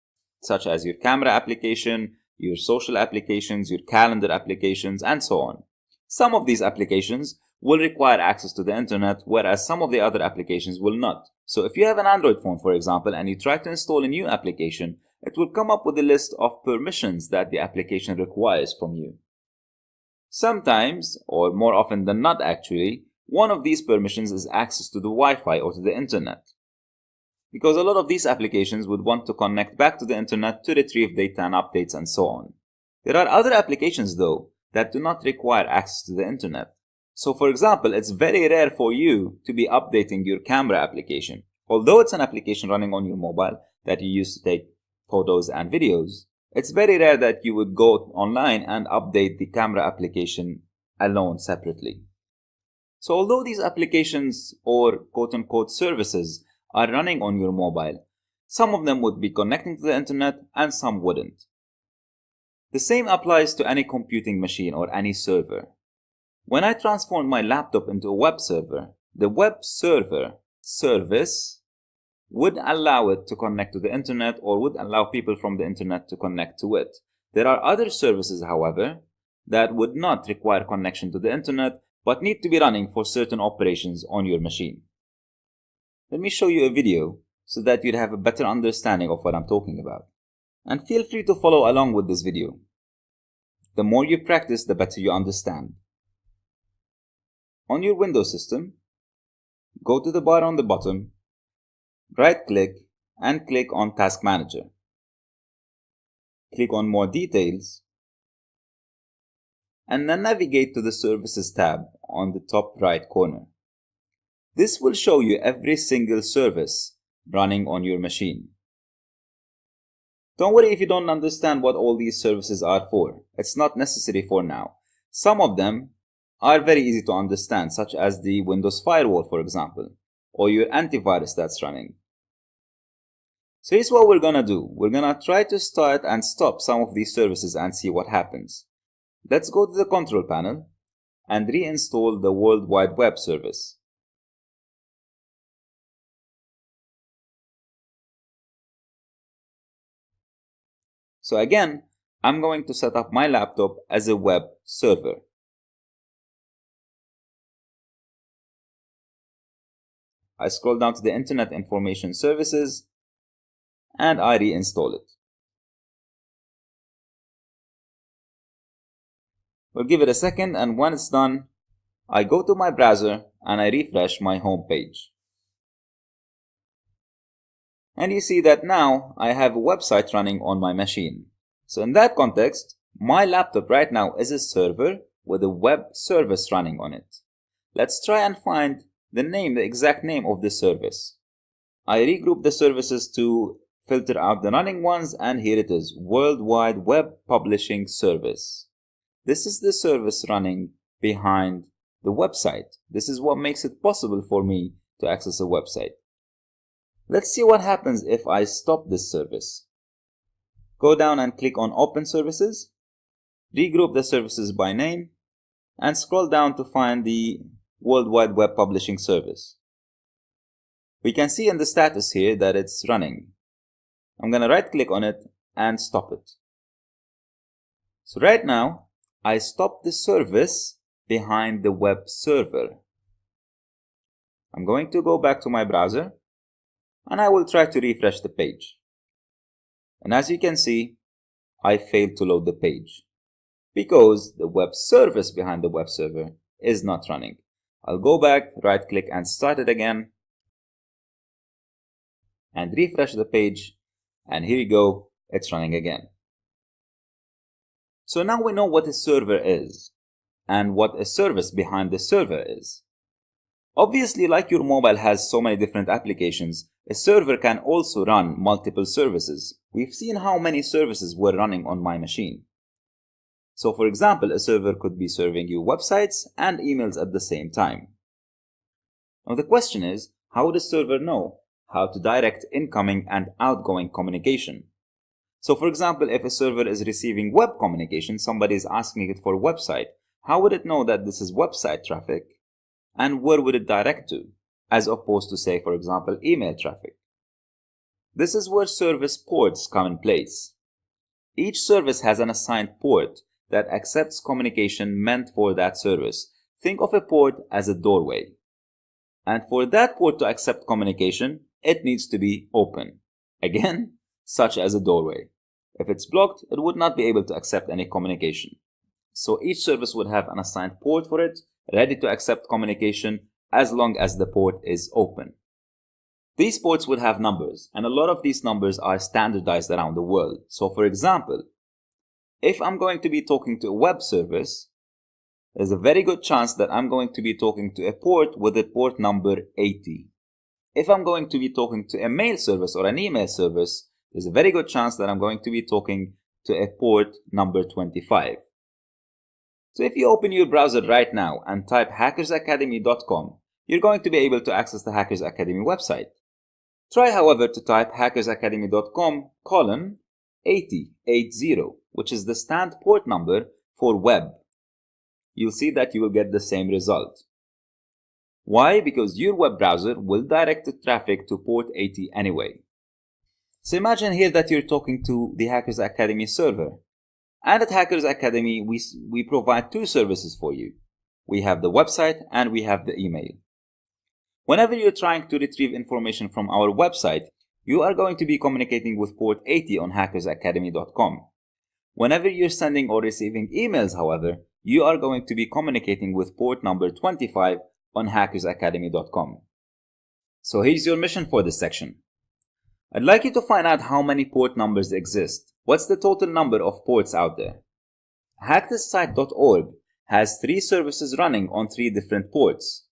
such as your camera application, your social applications, your calendar applications, and so on. Some of these applications will require access to the internet, whereas some of the other applications will not. So if you have an Android phone, for example, and you try to install a new application, it will come up with a list of permissions that the application requires from you. Sometimes, or more often than not actually, one of these permissions is access to the Wi-Fi or to the internet. Because a lot of these applications would want to connect back to the internet to retrieve data and updates and so on. There are other applications though that do not require access to the internet. So for example, it's very rare for you to be updating your camera application. Although it's an application running on your mobile that you use to take photos and videos, it's very rare that you would go online and update the camera application alone separately. So although these applications or quote-unquote services are running on your mobile, some of them would be connecting to the internet and some wouldn't. The same applies to any computing machine or any server. When I transformed my laptop into a web server, the web server service would allow it to connect to the internet or would allow people from the internet to connect to it. There are other services, however, that would not require connection to the internet but need to be running for certain operations on your machine. Let me show you a video so that you'd have a better understanding of what I'm talking about. And feel free to follow along with this video. The more you practice, the better you understand. On your Windows system, go to the bar on the bottom, right-click and click on Task Manager. Click on More Details and then navigate to the Services tab on the top right corner. This will show you every single service running on your machine. Don't worry if you don't understand what all these services are for. It's not necessary for now. Some of them are very easy to understand, such as the Windows Firewall, for example, or your antivirus that's running. So here's what we're gonna do. We're gonna try to start and stop some of these services and see what happens. Let's go to the control panel and reinstall the World Wide Web service. So again, I'm going to set up my laptop as a web server. I scroll down to the Internet Information Services and I reinstall it. We'll give it a second, and when it's done, I go to my browser and I refresh my home page. And you see that now I have a website running on my machine. So in that context, my laptop right now is a server with a web service running on it. Let's try and find the exact name of this service. I regroup the services to filter out the running ones, and here it is, World Wide Web Publishing Service. This is the service running behind the website. This is what makes it possible for me to access a website. Let's see what happens if I stop this service. Go down and click on Open Services, regroup the services by name, and scroll down to find the World Wide Web Publishing Service. We can see in the status here that it's running. I'm going to right-click on it and stop it. So right now, I stopped the service behind the web server. I'm going to go back to my browser and I will try to refresh the page. And as you can see, I failed to load the page because the web service behind the web server is not running. I'll go back, right-click and start it again and refresh the page, and here you go, it's running again. So now we know what a server is and what a service behind the server is. Obviously, like your mobile has so many different applications, a server can also run multiple services. We've seen how many services were running on my machine. So for example, a server could be serving you websites and emails at the same time. Now the question is, how would a server know how to direct incoming and outgoing communication? So for example, if a server is receiving web communication, somebody is asking it for a website, how would it know that this is website traffic? And where would it direct to, as opposed to, say, for example, email traffic? This is where service ports come in place. Each service has an assigned port that accepts communication meant for that service. Think of a port as a doorway. And for that port to accept communication, it needs to be open. Again, such as a doorway. If it's blocked, it would not be able to accept any communication. So each service would have an assigned port for it, ready to accept communication as long as the port is open. These ports would have numbers, and a lot of these numbers are standardized around the world. So for example, if I'm going to be talking to a web service, there's a very good chance that I'm going to be talking to a port with the port number 80. If I'm going to be talking to a mail service or an email service, there's a very good chance that I'm going to be talking to a port number 25. So if you open your browser right now and type hackersacademy.com, you're going to be able to access the Hackers Academy website. Try, however, to type hackersacademy.com:8080, which is the stand port number for web. You'll see that you will get the same result. Why? Because your web browser will direct the traffic to port 80 anyway. So imagine here that you're talking to the Hackers Academy server. And at Hackers Academy, we provide two services for you. We have the website and we have the email. Whenever you're trying to retrieve information from our website, you are going to be communicating with port 80 on hackersacademy.com. Whenever you're sending or receiving emails, however, you are going to be communicating with port number 25 on hackersacademy.com. So here's your mission for this section. I'd like you to find out how many port numbers exist. What's the total number of ports out there? hackthisite.org has 3 services running on 3 different ports.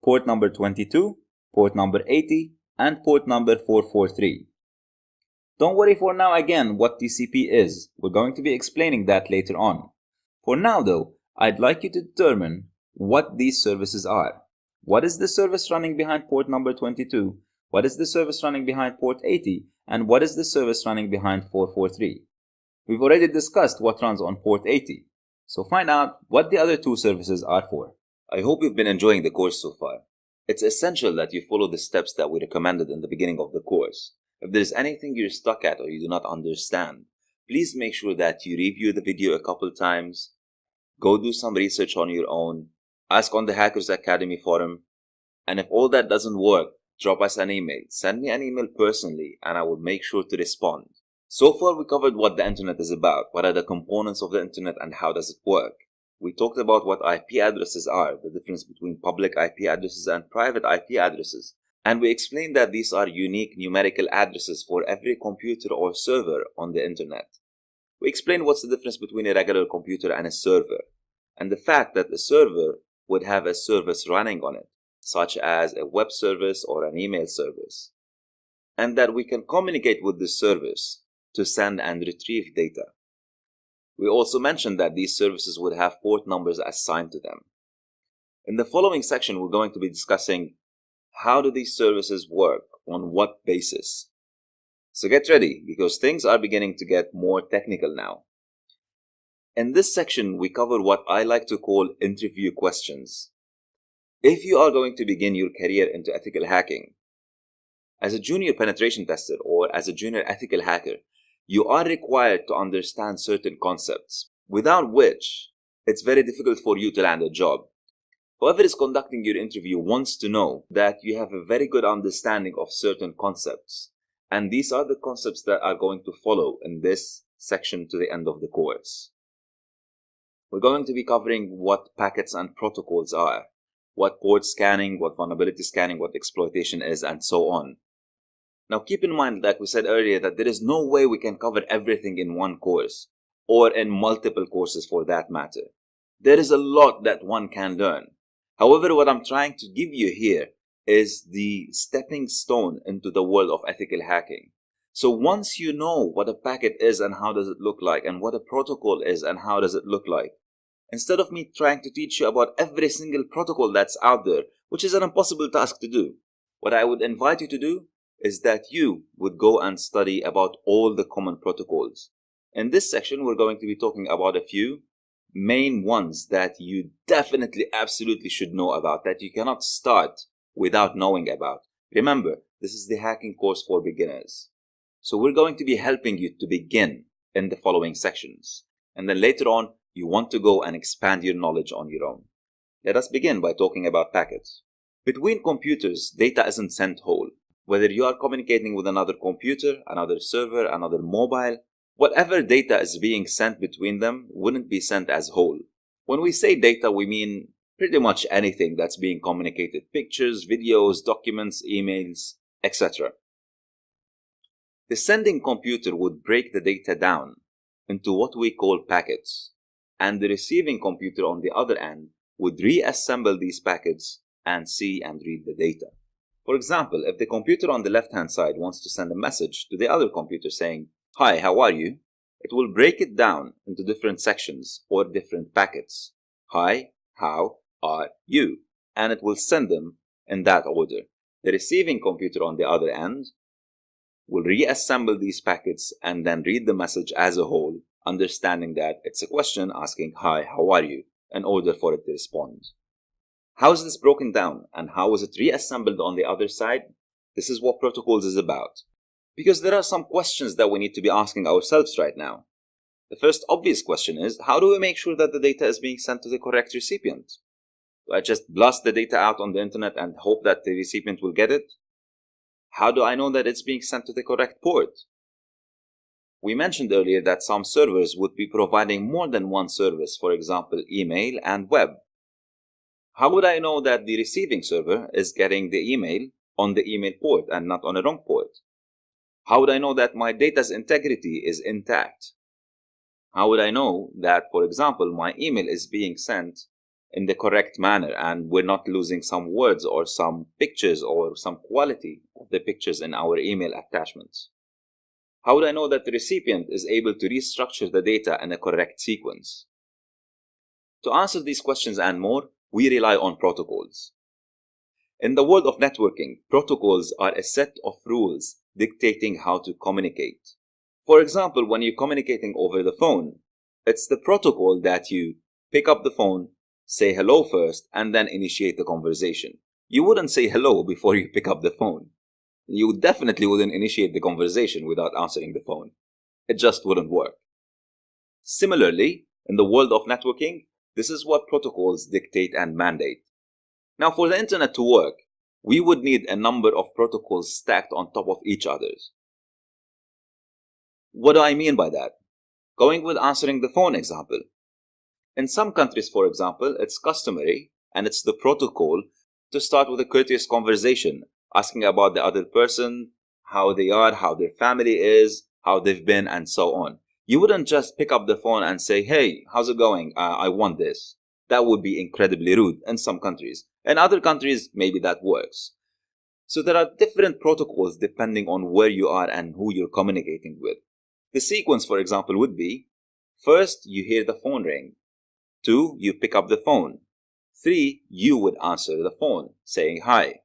Port number 22, port number 80, and port number 443. Don't worry for now again what TCP is. We're going to be explaining that later on. For now though, I'd like you to determine what these services are. What is the service running behind port number 22? What is the service running behind port 80? And what is the service running behind 443? We've already discussed what runs on port 80. So find out what the other 2 services are for. I hope you've been enjoying the course so far. It's essential that you follow the steps that we recommended in the beginning of the course. If there's anything you're stuck at or you do not understand, please make sure that you review the video a couple times, go do some research on your own, ask on the Hackers Academy forum, and if all that doesn't work, drop us an email. Send me an email personally and I will make sure to respond. So far we covered what the internet is about, what are the components of the internet and how does it work. We talked about what IP addresses are, the difference between public IP addresses and private IP addresses. And we explained that these are unique numerical addresses for every computer or server on the internet. We explained what's the difference between a regular computer and a server, and the fact that a server would have a service running on it, such as a web service or an email service, and that we can communicate with this service to send and retrieve data. We also mentioned that these services would have port numbers assigned to them. In the following section, we're going to be discussing how do these services work, on what basis. So get ready, because things are beginning to get more technical now. In this section, we cover what I like to call interview questions. If you are going to begin your career into ethical hacking, as a junior penetration tester or as a junior ethical hacker, you are required to understand certain concepts, without which it's very difficult for you to land a job. Whoever is conducting your interview wants to know that you have a very good understanding of certain concepts. And these are the concepts that are going to follow in this section to the end of the course. We're going to be covering what packets and protocols are, what port scanning, what vulnerability scanning, what exploitation is, and so on. Now keep in mind, like we said earlier, that there is no way we can cover everything in one course, or in multiple courses for that matter. There is a lot that one can learn. However, what I'm trying to give you here is the stepping stone into the world of ethical hacking. So once you know what a packet is and how does it look like, and what a protocol is and how does it look like, instead of me trying to teach you about every single protocol that's out there, which is an impossible task to do, what I would invite you to do is that you would go and study about all the common protocols. In this section, we're going to be talking about a few main ones that you definitely, absolutely should know about, that you cannot start without knowing about. Remember, this is the hacking course for beginners. So we're going to be helping you to begin in the following sections. And then later on, you want to go and expand your knowledge on your own. Let us begin by talking about packets. Between computers, data isn't sent whole. Whether you are communicating with another computer, another server, another mobile, whatever data is being sent between them wouldn't be sent as whole. When we say data, we mean pretty much anything that's being communicated: pictures, videos, documents, emails, etc. The sending computer would break the data down into what we call packets, and the receiving computer on the other end would reassemble these packets and see and read the data. For example, if the computer on the left-hand side wants to send a message to the other computer saying, "Hi, how are you?" it will break it down into different sections or different packets. Hi, how are you? And it will send them in that order. The receiving computer on the other end will reassemble these packets and then read the message as a whole, understanding that it's a question asking, "Hi, how are you?" in order for it to respond. How is this broken down and how is it reassembled on the other side? This is what protocols is about. Because there are some questions that we need to be asking ourselves right now. The first obvious question is, how do we make sure that the data is being sent to the correct recipient? Do I just blast the data out on the internet and hope that the recipient will get it? How do I know that it's being sent to the correct port? We mentioned earlier that some servers would be providing more than one service, for example, email and web. How would I know that the receiving server is getting the email on the email port and not on a wrong port? How would I know that my data's integrity is intact? How would I know that, for example, my email is being sent in the correct manner and we're not losing some words or some pictures or some quality of the pictures in our email attachments? How would I know that the recipient is able to restructure the data in a correct sequence? To answer these questions and more, we rely on protocols. In the world of networking, protocols are a set of rules dictating how to communicate. For example, when you're communicating over the phone, it's the protocol that you pick up the phone, say hello first, and then initiate the conversation. You wouldn't say hello before you pick up the phone. You definitely wouldn't initiate the conversation without answering the phone. It just wouldn't work. Similarly, in the world of networking, this is what protocols dictate and mandate. Now, for the internet to work, we would need a number of protocols stacked on top of each other. What do I mean by that? Going with answering the phone example. In some countries, for example, it's customary and it's the protocol to start with a courteous conversation, asking about the other person, how they are, how their family is, how they've been, and so on. You wouldn't just pick up the phone and say, "Hey, how's it going? I want this." That would be incredibly rude in some countries. In other countries, maybe that works. So there are different protocols depending on where you are and who you're communicating with. The sequence, for example, would be: first, you hear the phone ring. 2, you pick up the phone. 3, you would answer the phone saying hi.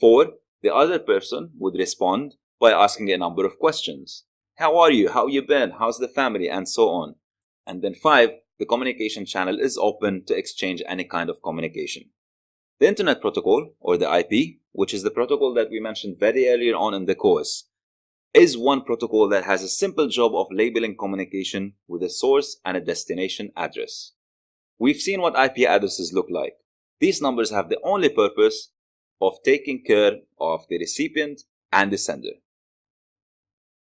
4, the other person would respond by asking a number of questions. How are you? How you been? How's the family? And so on. And then 5, the communication channel is open to exchange any kind of communication. The Internet Protocol, or the IP, which is the protocol that we mentioned very earlier on in the course, is one protocol that has a simple job of labeling communication with a source and a destination address. We've seen what IP addresses look like. These numbers have the only purpose of taking care of the recipient and the sender.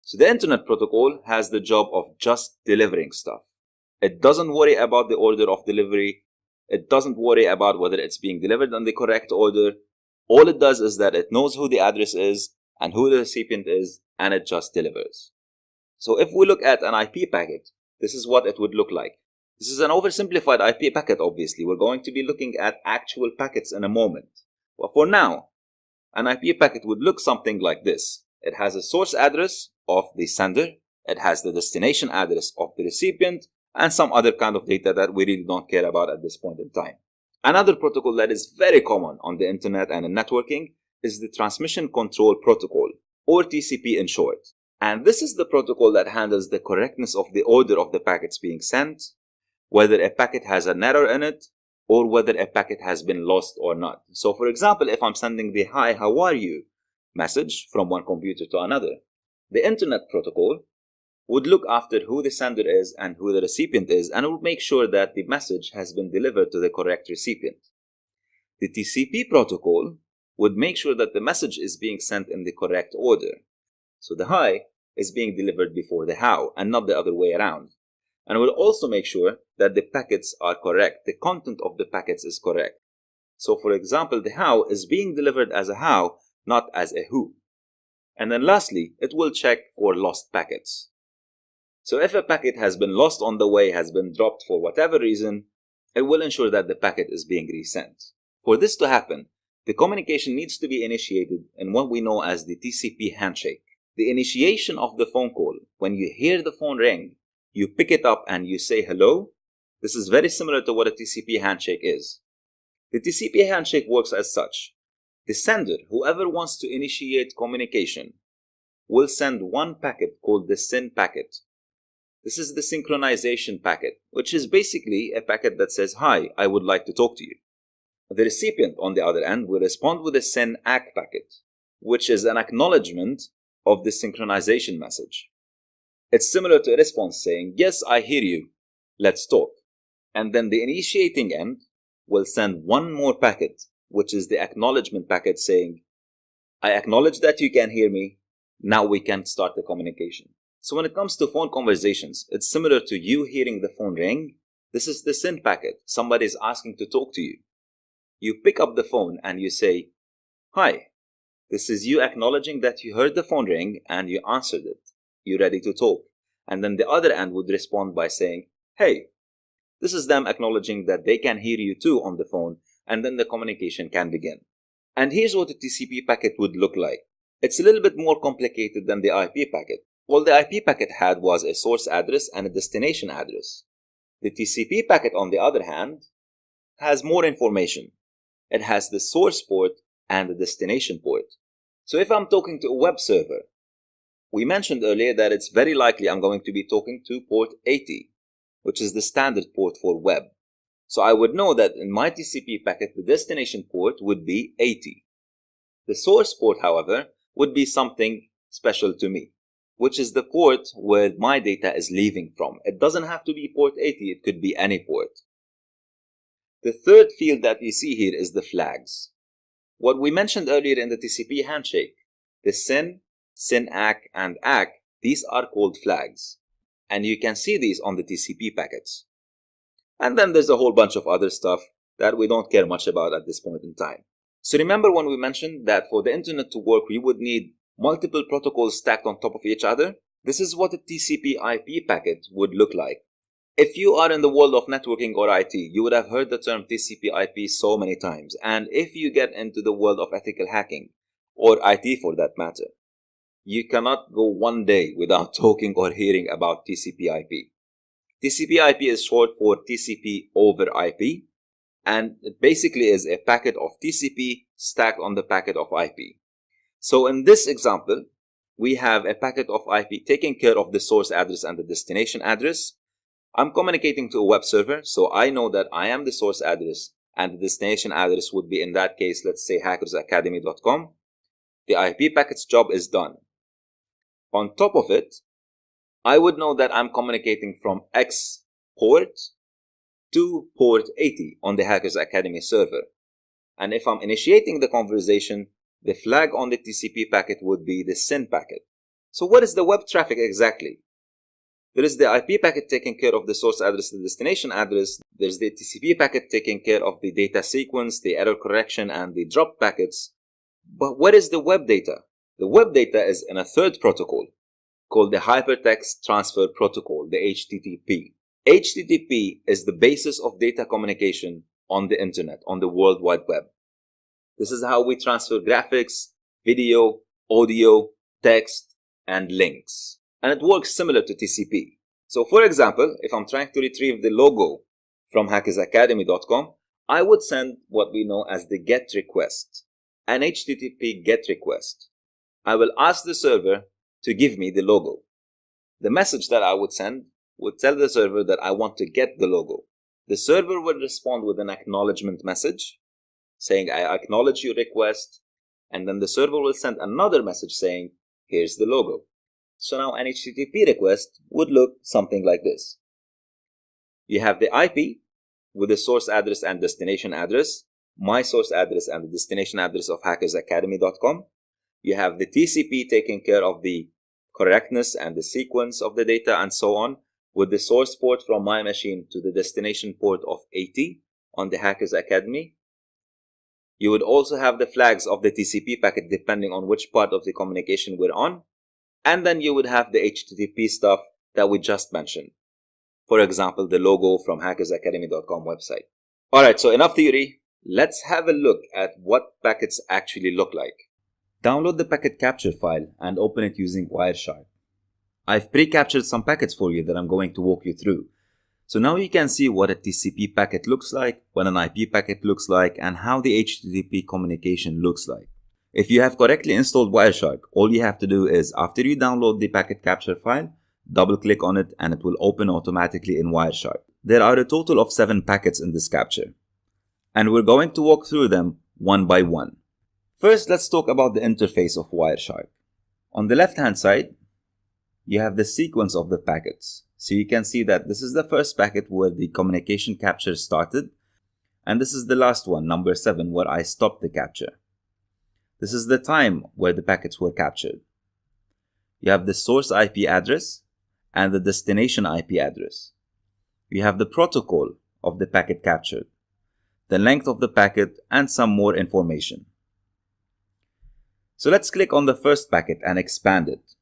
So the Internet Protocol has the job of just delivering stuff. It doesn't worry about the order of delivery. It doesn't worry about whether it's being delivered in the correct order. All it does is that it knows who the address is and who the recipient is, and it just delivers. So if we look at an IP packet, this is what it would look like. This is an oversimplified IP packet, obviously. We're going to be looking at actual packets in a moment. But for now, an IP packet would look something like this. It has a source address of the sender, it has the destination address of the recipient, and some other kind of data that we really don't care about at this point in time. Another protocol that is very common on the internet and in networking is the Transmission Control Protocol, or TCP in short. And this is the protocol that handles the correctness of the order of the packets being sent, whether a packet has an error in it, or whether a packet has been lost or not. So for example, if I'm sending the "Hi, how are you?" message from one computer to another, the Internet Protocol would look after who the sender is and who the recipient is, and it would make sure that the message has been delivered to the correct recipient. The TCP protocol would make sure that the message is being sent in the correct order. So the "Hi" is being delivered before the "How" and not the other way around. And will also make sure that the packets are correct, the content of the packets is correct. So for example, the "How" is being delivered as a "How", not as a "Who". And then lastly, it will check for lost packets. So if a packet has been lost on the way, has been dropped for whatever reason, it will ensure that the packet is being resent. For this to happen, the communication needs to be initiated in what we know as the TCP handshake. The initiation of the phone call, when you hear the phone ring, you pick it up and you say hello. This is very similar to what a TCP handshake is. The TCP handshake works as such. The sender, whoever wants to initiate communication, will send one packet called the SYN packet. This is the synchronization packet, which is basically a packet that says, "Hi, I would like to talk to you." The recipient, on the other end, will respond with a SYN ACK packet, which is an acknowledgement of the synchronization message. It's similar to a response saying, "Yes, I hear you. Let's talk." And then the initiating end will send one more packet, which is the acknowledgement packet saying, "I acknowledge that you can hear me. Now we can start the communication." So when it comes to phone conversations, it's similar to you hearing the phone ring. This is the SYN packet. Somebody is asking to talk to you. You pick up the phone and you say, "Hi." This is you acknowledging that you heard the phone ring and you answered it. You're ready to talk. And then the other end would respond by saying, "Hey." This is them acknowledging that they can hear you too on the phone, and then the communication can begin. And here's what a TCP packet would look like. It's a little bit more complicated than the IP packet. All the IP packet had was a source address and a destination address. The TCP packet, on the other hand, has more information. It has the source port and the destination port. So if I'm talking to a web server, we mentioned earlier that it's very likely I'm going to be talking to port 80, which is the standard port for web. So I would know that in my TCP packet, the destination port would be 80. The source port, however, would be something special to me, which is the port where my data is leaving from. It doesn't have to be port 80, it could be any port. The third field that you see here is the flags. What we mentioned earlier in the TCP handshake, the SYN, SYN-ACK, and ACK, these are called flags. And you can see these on the TCP packets. And then there's a whole bunch of other stuff that we don't care much about at this point in time. So remember when we mentioned that for the internet to work, we would need multiple protocols stacked on top of each other? This is what a TCP IP packet would look like. If you are in the world of networking or IT, you would have heard the term TCP IP so many times. And if you get into the world of ethical hacking, or IT for that matter, you cannot go one day without talking or hearing about TCP IP. TCP IP is short for TCP over IP, and it basically is a packet of TCP stacked on the packet of IP. So in this example, we have a packet of IP taking care of the source address and the destination address. I'm communicating to a web server, so I know that I am the source address and the destination address would be, in that case, let's say hackersacademy.com. The IP packet's job is done. On top of it, I would know that I'm communicating from X port to port 80 on the Hackers Academy server. And if I'm initiating the conversation, the flag on the TCP packet would be the SYN packet. So what is the web traffic exactly? There is the IP packet taking care of the source address and the destination address. There's the TCP packet taking care of the data sequence, the error correction, and the drop packets. But what is the web data? The web data is in a third protocol called the Hypertext Transfer Protocol, the HTTP. HTTP is the basis of data communication on the internet, on the World Wide Web. This is how we transfer graphics, video, audio, text, and links. And it works similar to TCP. So for example, if I'm trying to retrieve the logo from hackersacademy.com, I would send what we know as the GET request, an HTTP GET request. I will ask the server to give me the logo. The message that I would send would tell the server that I want to get the logo. The server would respond with an acknowledgement message saying, I acknowledge your request, and then the server will send another message saying, here's the logo. So now an HTTP request would look something like this. You have the IP with the source address and destination address, my source address and the destination address of hackersacademy.com. You have the TCP taking care of the correctness and the sequence of the data and so on, with the source port from my machine to the destination port of 80 on the Hackers Academy. You would also have the flags of the TCP packet depending on which part of the communication we're on. And then you would have the HTTP stuff that we just mentioned. For example, the logo from hackersacademy.com website. Alright, so enough theory. Let's have a look at what packets actually look like. Download the packet capture file and open it using Wireshark. I've pre-captured some packets for you that I'm going to walk you through. So now you can see what a TCP packet looks like, what an IP packet looks like, and how the HTTP communication looks like. If you have correctly installed Wireshark, all you have to do is, after you download the packet capture file, double-click on it and it will open automatically in Wireshark. There are a total of 7 packets in this capture, and we're going to walk through them one by one. First, let's talk about the interface of Wireshark. On the left-hand side, you have the sequence of the packets. So you can see that this is the first packet where the communication capture started, and this is the last one, number 7, where I stopped the capture. This is the time where the packets were captured. You have the source IP address and the destination IP address. You have the protocol of the packet captured, the length of the packet, and some more information. So let's click on the first packet and expand it.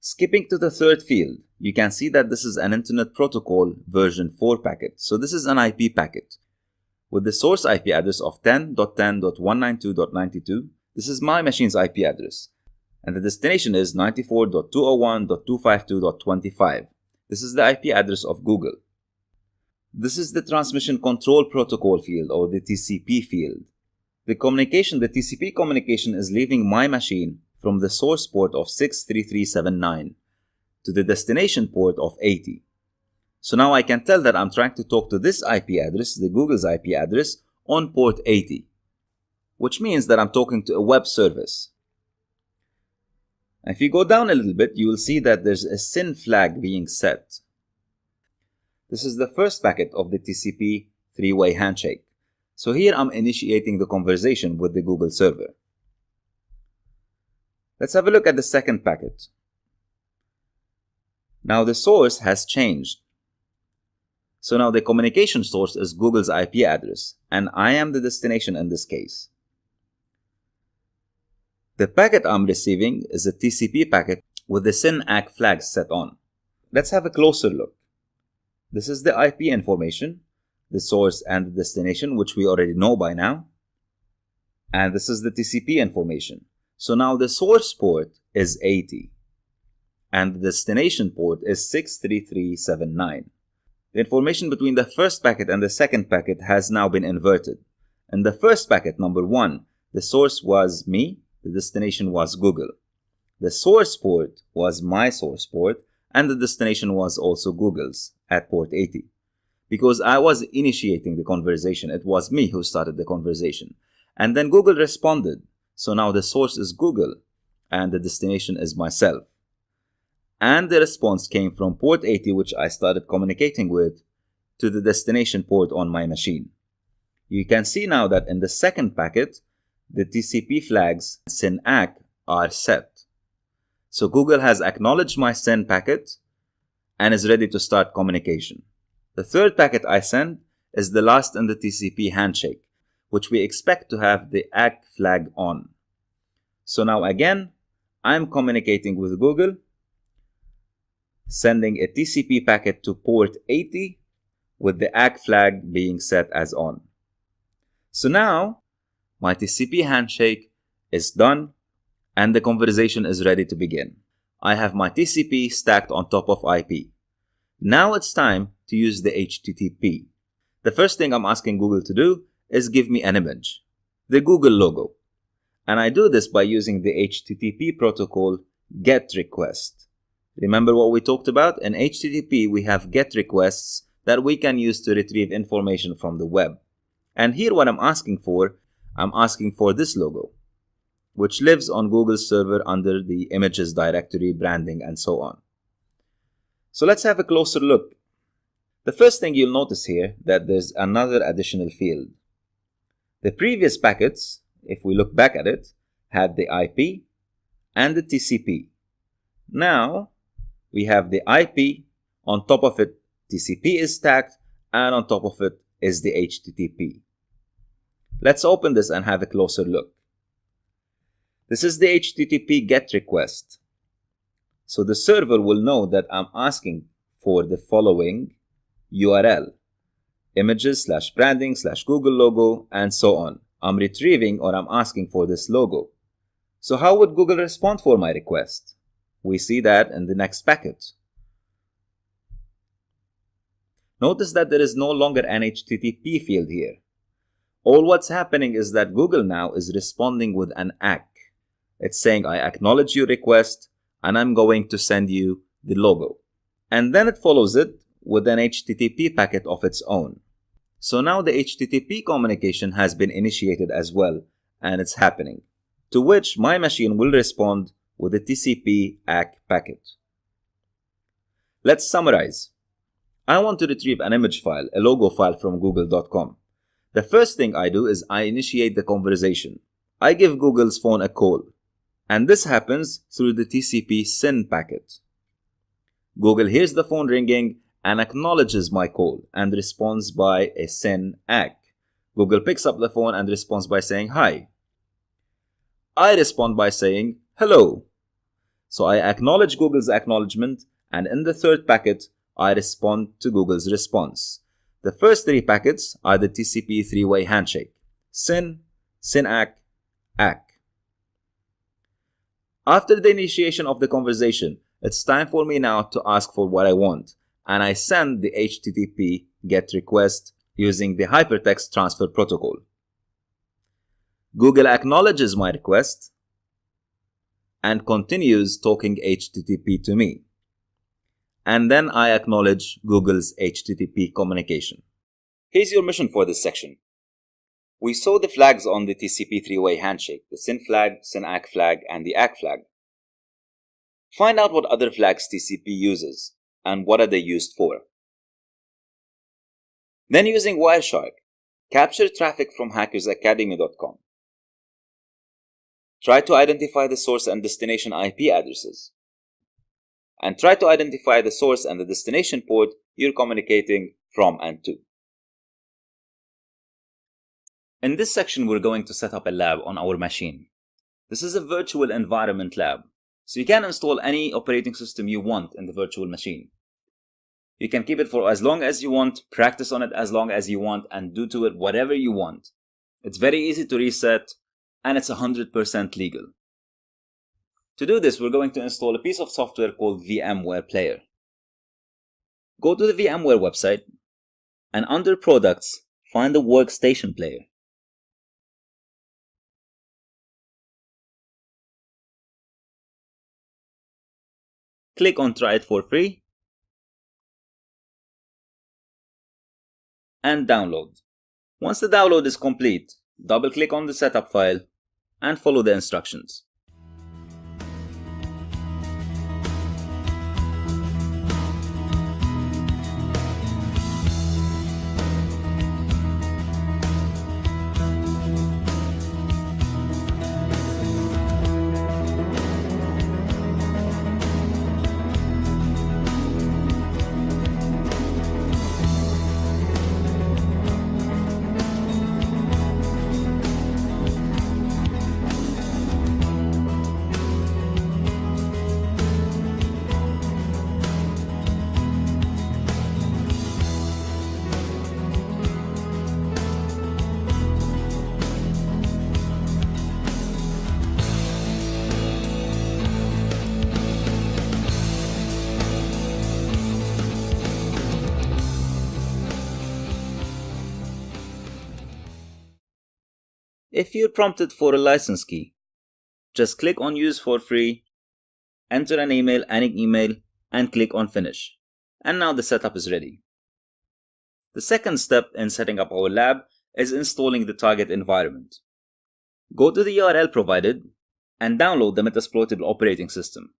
Skipping to the third field, you can see that this is an Internet Protocol version 4 packet. So this is an IP packet with the source IP address of 10.10.192.92. This is my machine's IP address. And the destination is 94.201.252.25. This is the IP address of Google. This is the Transmission Control Protocol field, or the TCP field. The TCP communication is leaving my machine from the source port of 63379 to the destination port of 80. So now I can tell that I'm trying to talk to this IP address, the Google's IP address, on port 80, which means that I'm talking to a web service. If you go down a little bit, you will see that there's a SYN flag being set. This is the first packet of the TCP three-way handshake. So here I'm initiating the conversation with the Google server. Let's have a look at the second packet. Now the source has changed. So now the communication source is Google's IP address, and I am the destination in this case. The packet I'm receiving is a TCP packet with the SYN ACK flag set on. Let's have a closer look. This is the IP information, the source and the destination, which we already know by now. And this is the TCP information. So now the source port is 80 and the destination port is 63379. The information between the first packet and the second packet has now been inverted. In the first packet, number 1, the source was me, the destination was Google. The source port was my source port, and the destination was also Google's at port 80. Because I was initiating the conversation, it was me who started the conversation. And then Google responded. So now the source is Google, and the destination is myself. And the response came from port 80, which I started communicating with, to the destination port on my machine. You can see now that in the second packet, the TCP flags SYN-ACK are set. So Google has acknowledged my SYN packet and is ready to start communication. The third packet I send is the last in the TCP handshake, which we expect to have the ACK flag on. So now again, I'm communicating with Google, sending a TCP packet to port 80 with the ACK flag being set as on. So now my TCP handshake is done and the conversation is ready to begin. I have my TCP stacked on top of IP. Now it's time to use the HTTP. The first thing I'm asking Google to do is give me an image, the Google logo. And I do this by using the HTTP protocol GET request. Remember what we talked about? In HTTP, we have GET requests that we can use to retrieve information from the web. And here what I'm asking for this logo, which lives on Google's server under the images directory, branding, and so on. So let's have a closer look. The first thing you'll notice here that there's another additional field. The previous packets, if we look back at it, had the IP and the TCP. Now we have the IP, on top of it TCP is stacked, and on top of it is the HTTP. Let's open this and have a closer look. This is the HTTP GET request. So the server will know that I'm asking for the following URL, images/branding/Google logo, and so on. I'm retrieving or I'm asking for this logo. So how would Google respond for my request? We see that in the next packet. Notice that there is no longer an HTTP field here. All what's happening is that Google now is responding with an ACK. It's saying, I acknowledge your request and I'm going to send you the logo. And then it follows it with an HTTP packet of its own. So now the HTTP communication has been initiated as well, and it's happening, to which my machine will respond with a TCP ACK packet. Let's summarize. I want to retrieve an image file, a logo file from google.com. The first thing I do is I initiate the conversation. I give Google's phone a call, and this happens through the TCP SYN packet. Google hears the phone ringing and acknowledges my call and responds by a SYN-ACK. Google picks up the phone and responds by saying hi. I respond by saying hello. So I acknowledge Google's acknowledgement, and in the third packet, I respond to Google's response. The first three packets are the TCP three-way handshake: SYN, SYN-ACK, ACK. After the initiation of the conversation, it's time for me now to ask for what I want, and I send the HTTP GET request using the Hypertext Transfer Protocol. Google acknowledges my request and continues talking HTTP to me. And then I acknowledge Google's HTTP communication. Here's your mission for this section. We saw the flags on the TCP three-way handshake, the SYN flag, SYN-ACK flag, and the ACK flag. Find out what other flags TCP uses and what are they used for. Then using Wireshark, capture traffic from hackersacademy.com. Try to identify the source and destination IP addresses. And try to identify the source and the destination port you're communicating from and to. In this section, we're going to set up a lab on our machine. This is a virtual environment lab, so you can install any operating system you want in the virtual machine. You can keep it for as long as you want, practice on it as long as you want, and do to it whatever you want. It's very easy to reset, and it's 100% legal. To do this, we're going to install a piece of software called VMware Player. Go to the VMware website, and under Products, find the Workstation Player. click on Try it for free, and download. Once the download is complete, double-click on the setup file and follow the instructions. If you're prompted for a license key, just click on Use for Free, enter an email, any email, and click on Finish. And now the setup is ready. The second step in setting up our lab is installing the target environment. Go to the URL provided and download the Metasploitable operating system.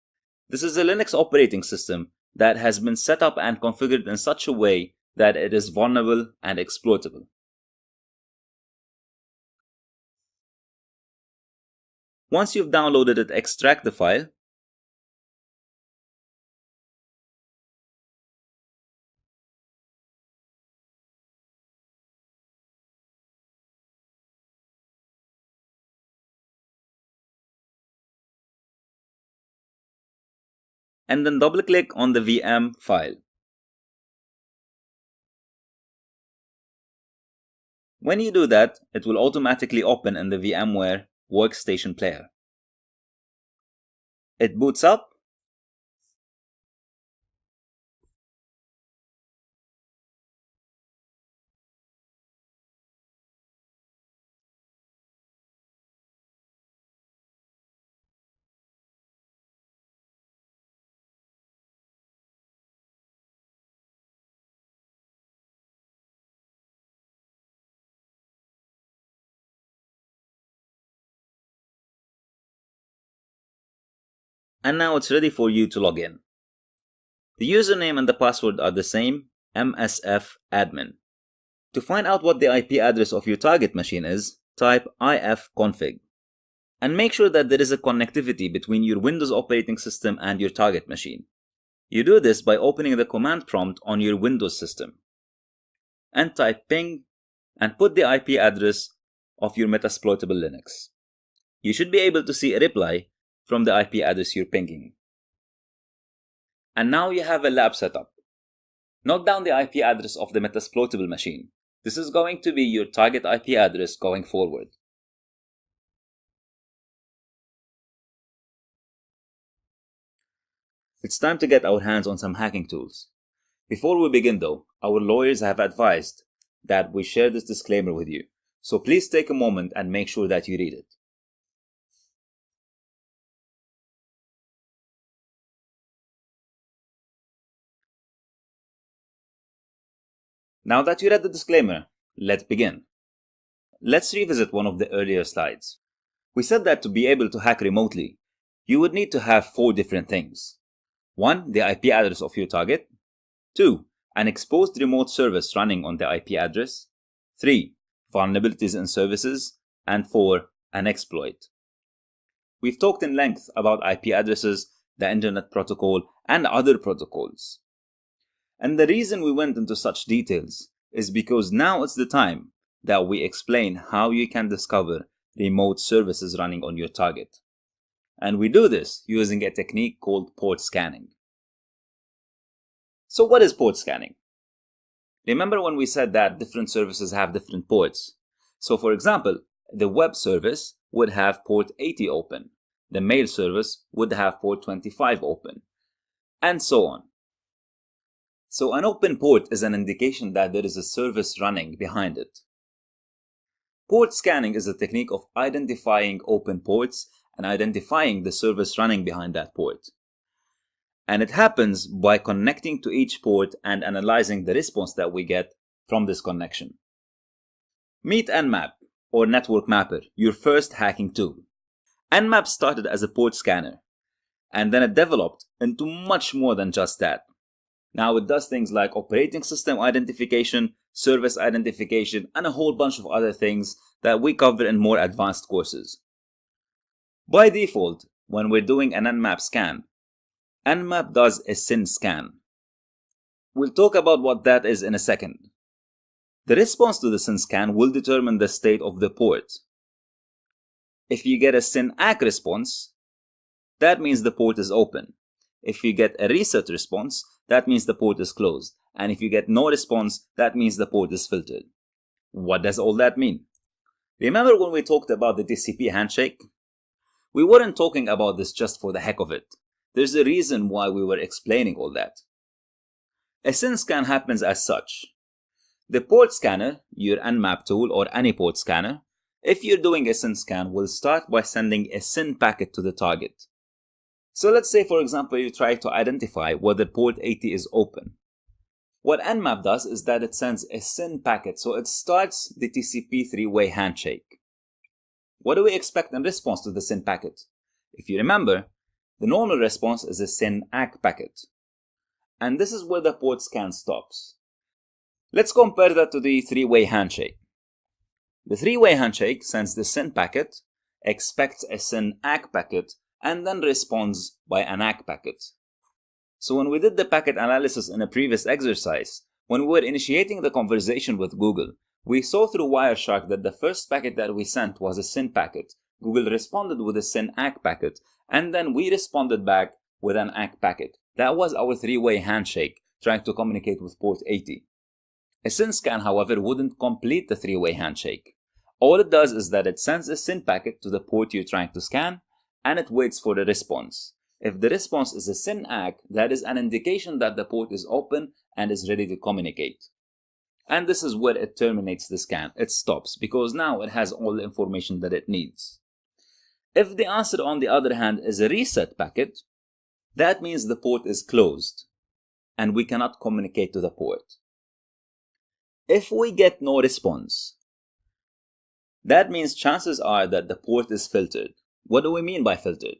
This is a Linux operating system that has been set up and configured in such a way that it is vulnerable and exploitable. Once you've downloaded it, extract the file and then double-click on the VM file. When you do that, it will automatically open in the VMware Workstation Player. It boots up, and now it's ready for you to log in. The username and the password are the same, msfadmin. To find out what the IP address of your target machine is, type ifconfig. And make sure that there is a connectivity between your Windows operating system and your target machine. You do this by opening the command prompt on your Windows system. And type ping and put the IP address of your Metasploitable Linux. You should be able to see a reply from the IP address you're pinging. And now you have a lab setup. Note down the IP address of the Metasploitable machine. This is going to be your target IP address going forward. It's time to get our hands on some hacking tools. Before we begin though, our lawyers have advised that we share this disclaimer with you, so please take a moment and make sure that you read it. Now that you read the disclaimer, let's begin. Let's revisit one of the earlier slides. We said that to be able to hack remotely, you would need to have 4 different things. 1. The IP address of your target. 2. An exposed remote service running on the IP address. 3. Vulnerabilities in services. And 4. An exploit. We've talked in length about IP addresses, the Internet Protocol, and other protocols. And the reason we went into such details is because now it's the time that we explain how you can discover remote services running on your target. And we do this using a technique called port scanning. So what is port scanning? Remember when we said that different services have different ports? So for example, the web service would have port 80 open. The mail service would have port 25 open. And so on. So an open port is an indication that there is a service running behind it. Port scanning is a technique of identifying open ports and identifying the service running behind that port. And it happens by connecting to each port and analyzing the response that we get from this connection. Meet Nmap, or Network Mapper, your first hacking tool. Nmap started as a port scanner, and then it developed into much more than just that. Now it does things like operating system identification, service identification, and a whole bunch of other things that we cover in more advanced courses. By default, when we're doing an Nmap scan, Nmap does a SYN scan. We'll talk about what that is in a second. The response to the SYN scan will determine the state of the port. If you get a SYN ACK response, that means the port is open. If you get a reset response, that means the port is closed. And if you get no response, that means the port is filtered. What does all that mean? Remember when we talked about the TCP handshake? We weren't talking about this just for the heck of it. There's a reason why we were explaining all that. A SYN scan happens as such. The port scanner, your Nmap tool or any port scanner, if you're doing a SYN scan, will start by sending a SYN packet to the target. So let's say, for example, you try to identify whether port 80 is open. What Nmap does is that it sends a SYN packet, so it starts the TCP three-way handshake. What do we expect in response to the SYN packet? If you remember, the normal response is a SYN ACK packet. And this is where the port scan stops. Let's compare that to the three-way handshake. The three-way handshake sends the SYN packet, expects a SYN ACK packet, and then responds by an ACK packet. So when we did the packet analysis in a previous exercise, when we were initiating the conversation with Google, we saw through Wireshark that the first packet that we sent was a SYN packet. Google responded with a SYN ACK packet, and then we responded back with an ACK packet. That was our three-way handshake, trying to communicate with port 80. A SYN scan, however, wouldn't complete the three-way handshake. All it does is that it sends a SYN packet to the port you're trying to scan, and it waits for the response. If the response is a SYN ACK, that is an indication that the port is open and is ready to communicate. And this is where it terminates the scan. It stops, because now it has all the information that it needs. If the answer, on the other hand, is a reset packet, that means the port is closed, and we cannot communicate to the port. If we get no response, that means chances are that the port is filtered. What do we mean by filtered?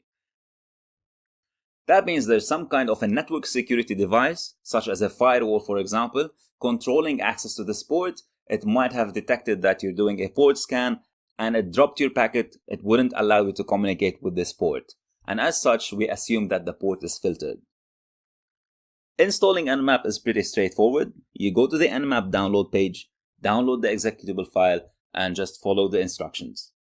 That means there's some kind of a network security device, such as a firewall, for example, controlling access to this port. It might have detected that you're doing a port scan and it dropped your packet. It wouldn't allow you to communicate with this port. And as such, we assume that the port is filtered. Installing Nmap is pretty straightforward. You go to the Nmap download page, download the executable file, and just follow the instructions.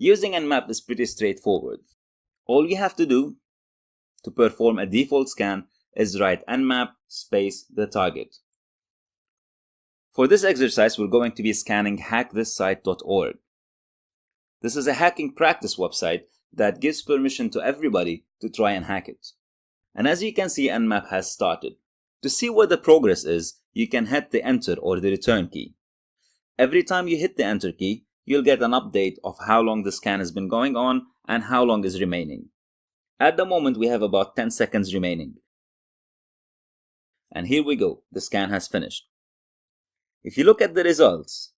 Using Nmap is pretty straightforward. All you have to do to perform a default scan is write nmap space the target. For this exercise, we're going to be scanning hackthisite.org. This is a hacking practice website that gives permission to everybody to try and hack it. And as you can see, Nmap has started. To see what the progress is, you can hit the enter or the return key. Every time you hit the enter key, you'll get an update of how long the scan has been going on and how long is remaining. At the moment, we have about 10 seconds remaining. And here we go, the scan has finished. If you look at the results,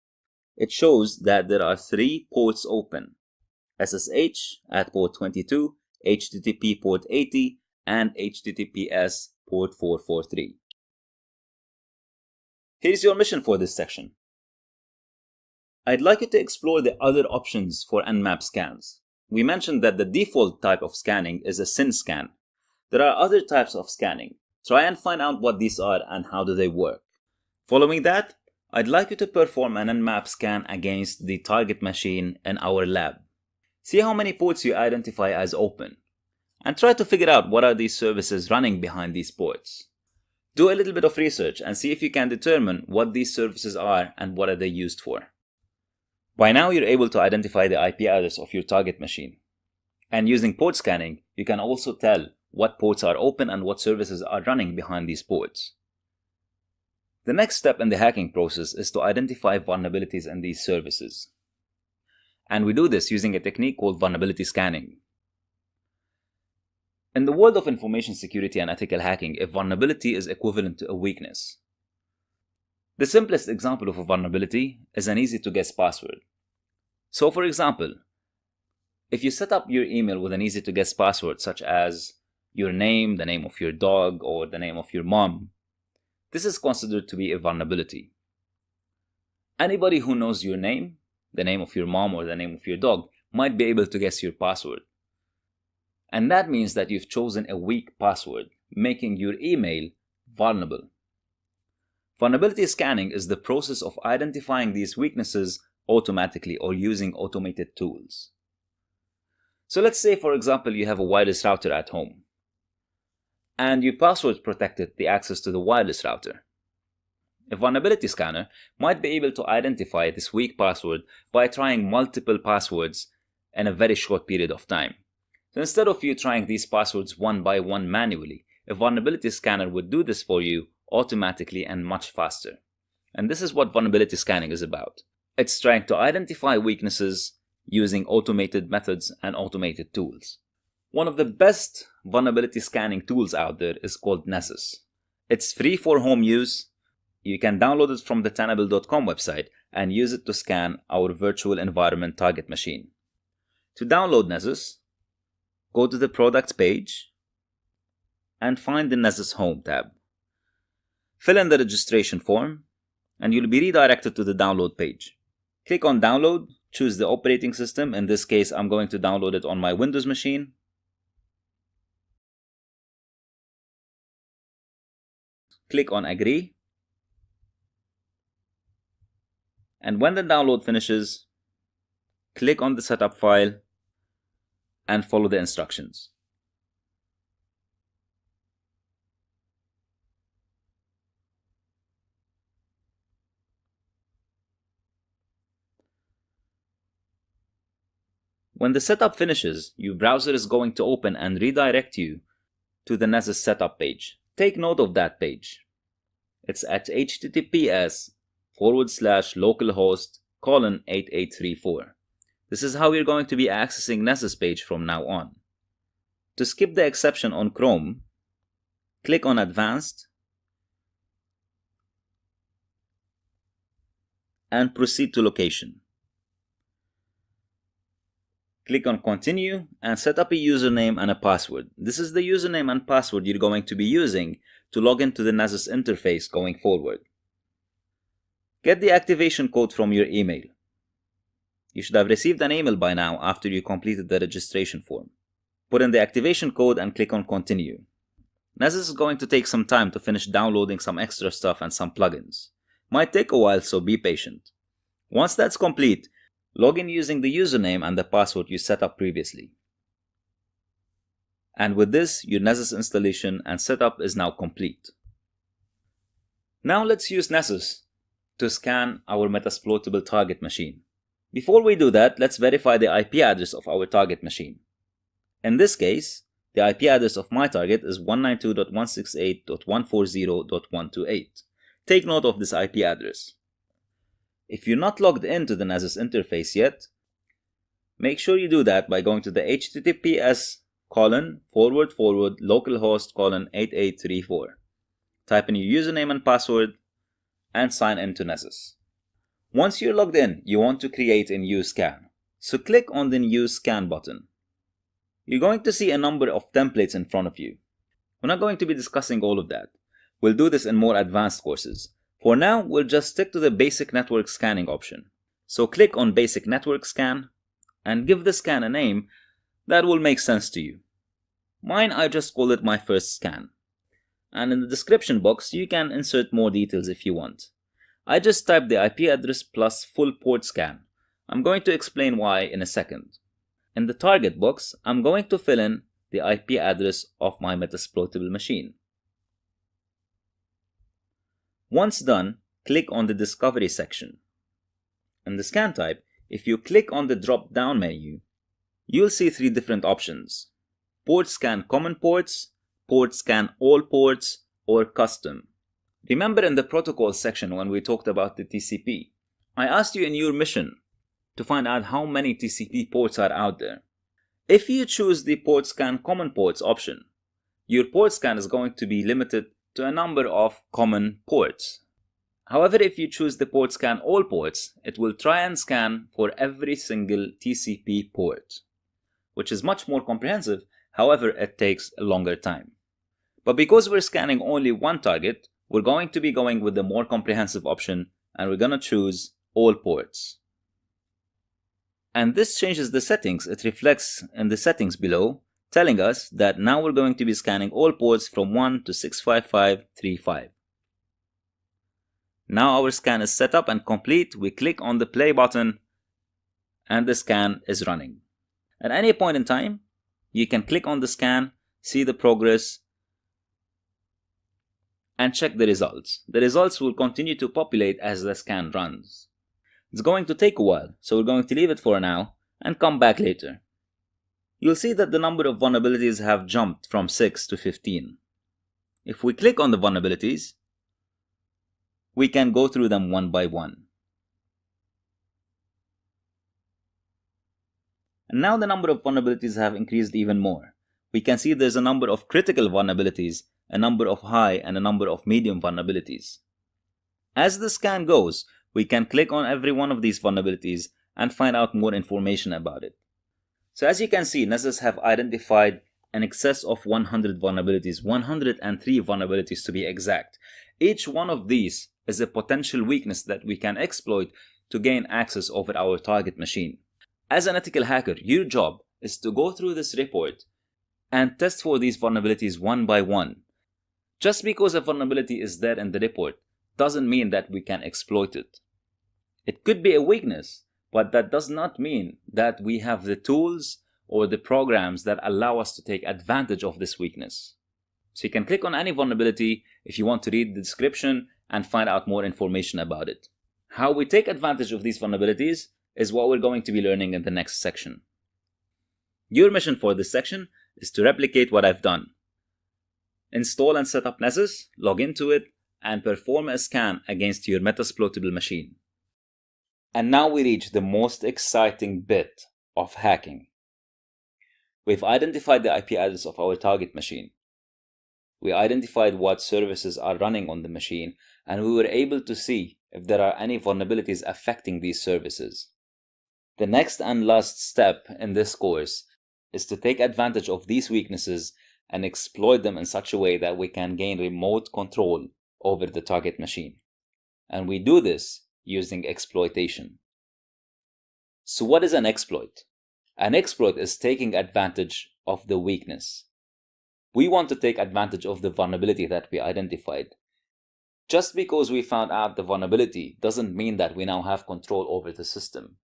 it shows that there are 3 ports open: SSH at port 22, HTTP port 80, and HTTPS port 443. Here's your mission for this section. I'd like you to explore the other options for Nmap scans. We mentioned that the default type of scanning is a SYN scan. There are other types of scanning. Try and find out what these are and how do they work. Following that, I'd like you to perform an Nmap scan against the target machine in our lab. See how many ports you identify as open, and try to figure out what are these services running behind these ports. Do a little bit of research and see if you can determine what these services are and what are they used for. By now you're able to identify the IP address of your target machine. And using port scanning, you can also tell what ports are open and what services are running behind these ports. The next step in the hacking process is to identify vulnerabilities in these services. And we do this using a technique called vulnerability scanning. In the world of information security and ethical hacking, a vulnerability is equivalent to a weakness. The simplest example of a vulnerability is an easy-to-guess password. So for example, if you set up your email with an easy-to-guess password such as your name, the name of your dog, or the name of your mom, this is considered to be a vulnerability. Anybody who knows your name, the name of your mom, or the name of your dog might be able to guess your password. And that means that you've chosen a weak password, making your email vulnerable. Vulnerability scanning is the process of identifying these weaknesses automatically or using automated tools. So let's say, for example, you have a wireless router at home, and your password protected the access to the wireless router. A vulnerability scanner might be able to identify this weak password by trying multiple passwords in a very short period of time. So instead of you trying these passwords one by one manually, a vulnerability scanner would do this for you automatically and much faster. And this is what vulnerability scanning is about. It's trying to identify weaknesses using automated methods and automated tools. One of the best vulnerability scanning tools out there is called Nessus. It's free for home use. You can download it from the Tenable.com website and use it to scan our virtual environment target machine. To download Nessus, go to the products page and find the Nessus Home tab. Fill in the registration form and you'll be redirected to the download page. Click on download, choose the operating system. In this case, I'm going to download it on my Windows machine. Click on agree. And when the download finishes, click on the setup file and follow the instructions. When the setup finishes, your browser is going to open and redirect you to the Nessus setup page. Take note of that page. It's at https://localhost:8834. This is how we're going to be accessing Nessus page from now on. To skip the exception on Chrome, click on Advanced and proceed to Location. Click on Continue and set up a username and a password. This is the username and password you're going to be using to log into the Nessus interface going forward. Get the activation code from your email. You should have received an email by now after you completed the registration form. Put in the activation code and click on Continue. Nessus is going to take some time to finish downloading some extra stuff and some plugins. Might take a while, so be patient. Once that's complete, log in using the username and the password you set up previously. And with this, your Nessus installation and setup is now complete. Now let's use Nessus to scan our metasploitable target machine. Before we do that, let's verify the IP address of our target machine. In this case, the IP address of my target is 192.168.140.128. Take note of this IP address. If you're not logged into the Nessus interface yet, make sure you do that by going to the https://localhost:8834. Type in your username and password and sign into Nessus. Once you're logged in, you want to create a new scan. So click on the New Scan button. You're going to see a number of templates in front of you. We're not going to be discussing all of that. We'll do this in more advanced courses. For now, we'll just stick to the basic network scanning option. So click on Basic Network Scan and give the scan a name that will make sense to you. Mine, I just call it my first scan. And in the description box, you can insert more details if you want. I just typed the IP address plus full port scan. I'm going to explain why in a second. In the target box, I'm going to fill in the IP address of my metasploitable machine. Once done, click on the Discovery section. In the scan type, if you click on the drop-down menu, you'll see three different options: Port Scan Common Ports, Port Scan All Ports, or Custom. Remember in the protocol section when we talked about the TCP, I asked you in your mission to find out how many TCP ports are out there. If you choose the Port Scan Common Ports option, your port scan is going to be limited to a number of common ports. However, if you choose the Port Scan All Ports, it will try and scan for every single TCP port, which is much more comprehensive. However, it takes a longer time. But because we're scanning only one target, we're going to be going with the more comprehensive option, and we're going to choose All Ports. And this changes the settings. It reflects in the settings below, telling us that now we're going to be scanning all ports from 1 to 65535. Now our scan is set up and complete. We click on the play button and the scan is running. At any point in time, you can click on the scan, see the progress, and check the results. The results will continue to populate as the scan runs. It's going to take a while, so we're going to leave it for now and come back later. You'll see that the number of vulnerabilities have jumped from 6 to 15. If we click on the vulnerabilities, we can go through them one by one. And now the number of vulnerabilities have increased even more. We can see there's a number of critical vulnerabilities, a number of high, and a number of medium vulnerabilities. As the scan goes, we can click on every one of these vulnerabilities and find out more information about it. So as you can see, Nessus have identified an excess of 100 vulnerabilities, 103 vulnerabilities to be exact. Each one of these is a potential weakness that we can exploit to gain access over our target machine. As an ethical hacker, your job is to go through this report and test for these vulnerabilities one by one. Just because a vulnerability is there in the report doesn't mean that we can exploit it. It could be a weakness, but that does not mean that we have the tools or the programs that allow us to take advantage of this weakness. So you can click on any vulnerability if you want to read the description and find out more information about it. How we take advantage of these vulnerabilities is what we're going to be learning in the next section. Your mission for this section is to replicate what I've done. Install and set up Nessus, log into it, and perform a scan against your metasploitable machine. And now we reach the most exciting bit of hacking. We've identified the IP address of our target machine. We identified what services are running on the machine, and we were able to see if there are any vulnerabilities affecting these services. The next and last step in this course is to take advantage of these weaknesses and exploit them in such a way that we can gain remote control over the target machine. And we do this using exploitation. So what is an exploit? An exploit is taking advantage of the weakness. We want to take advantage of the vulnerability that we identified. Just because we found out the vulnerability doesn't mean that we now have control over the system.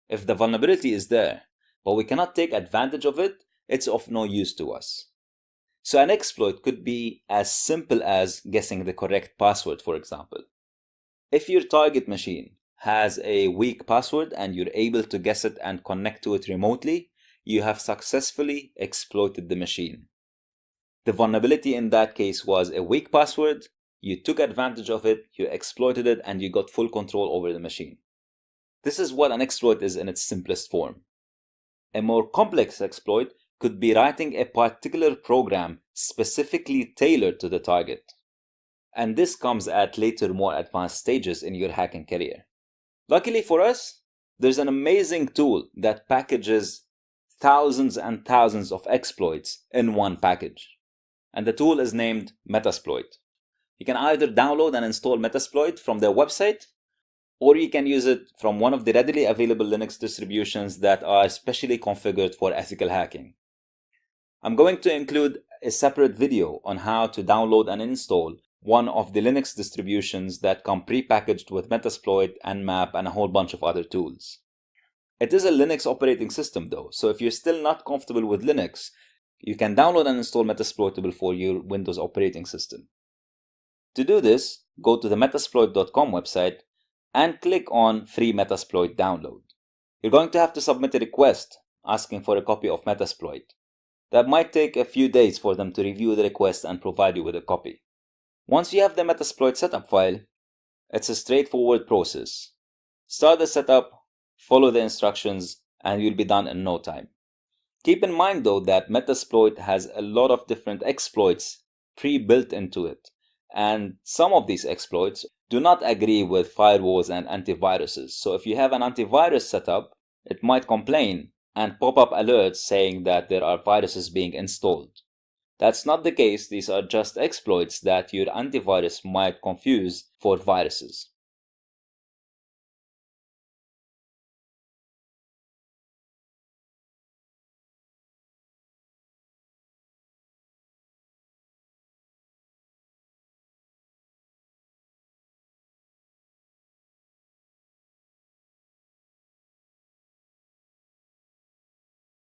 If the vulnerability is there, but we cannot take advantage of it, it's of no use to us. So an exploit could be as simple as guessing the correct password, for example. If your target machine has a weak password and you're able to guess it and connect to it remotely, you have successfully exploited the machine. The vulnerability in that case was a weak password, you took advantage of it, you exploited it, and you got full control over the machine. This is what an exploit is in its simplest form. A more complex exploit could be writing a particular program specifically tailored to the target. and this comes at later, more advanced stages in your hacking career. Luckily for us, there's an amazing tool that packages thousands and thousands of exploits in one package. And the tool is named Metasploit. You can either download and install Metasploit from their website, or you can use it from one of the readily available Linux distributions that are specially configured for ethical hacking. I'm going to include a separate video on how to download and install one of the Linux distributions that come pre-packaged with Metasploit and Nmap and a whole bunch of other tools. It is a Linux operating system though, so if you're still not comfortable with Linux, you can download and install Metasploitable for your Windows operating system. To do this, go to the metasploit.com website and click on Free Metasploit Download. You're going to have to submit a request asking for a copy of Metasploit. That might take a few days for them to review the request and provide you with a copy. Once you have the Metasploit setup file, it's a straightforward process. Start the setup, follow the instructions, and you'll be done in no time. Keep in mind though that Metasploit has a lot of different exploits pre-built into it, and some of these exploits do not agree with firewalls and antiviruses. So if you have an antivirus setup, it might complain and pop up alerts saying that there are viruses being installed. That's not the case. These are just exploits that your antivirus might confuse for viruses.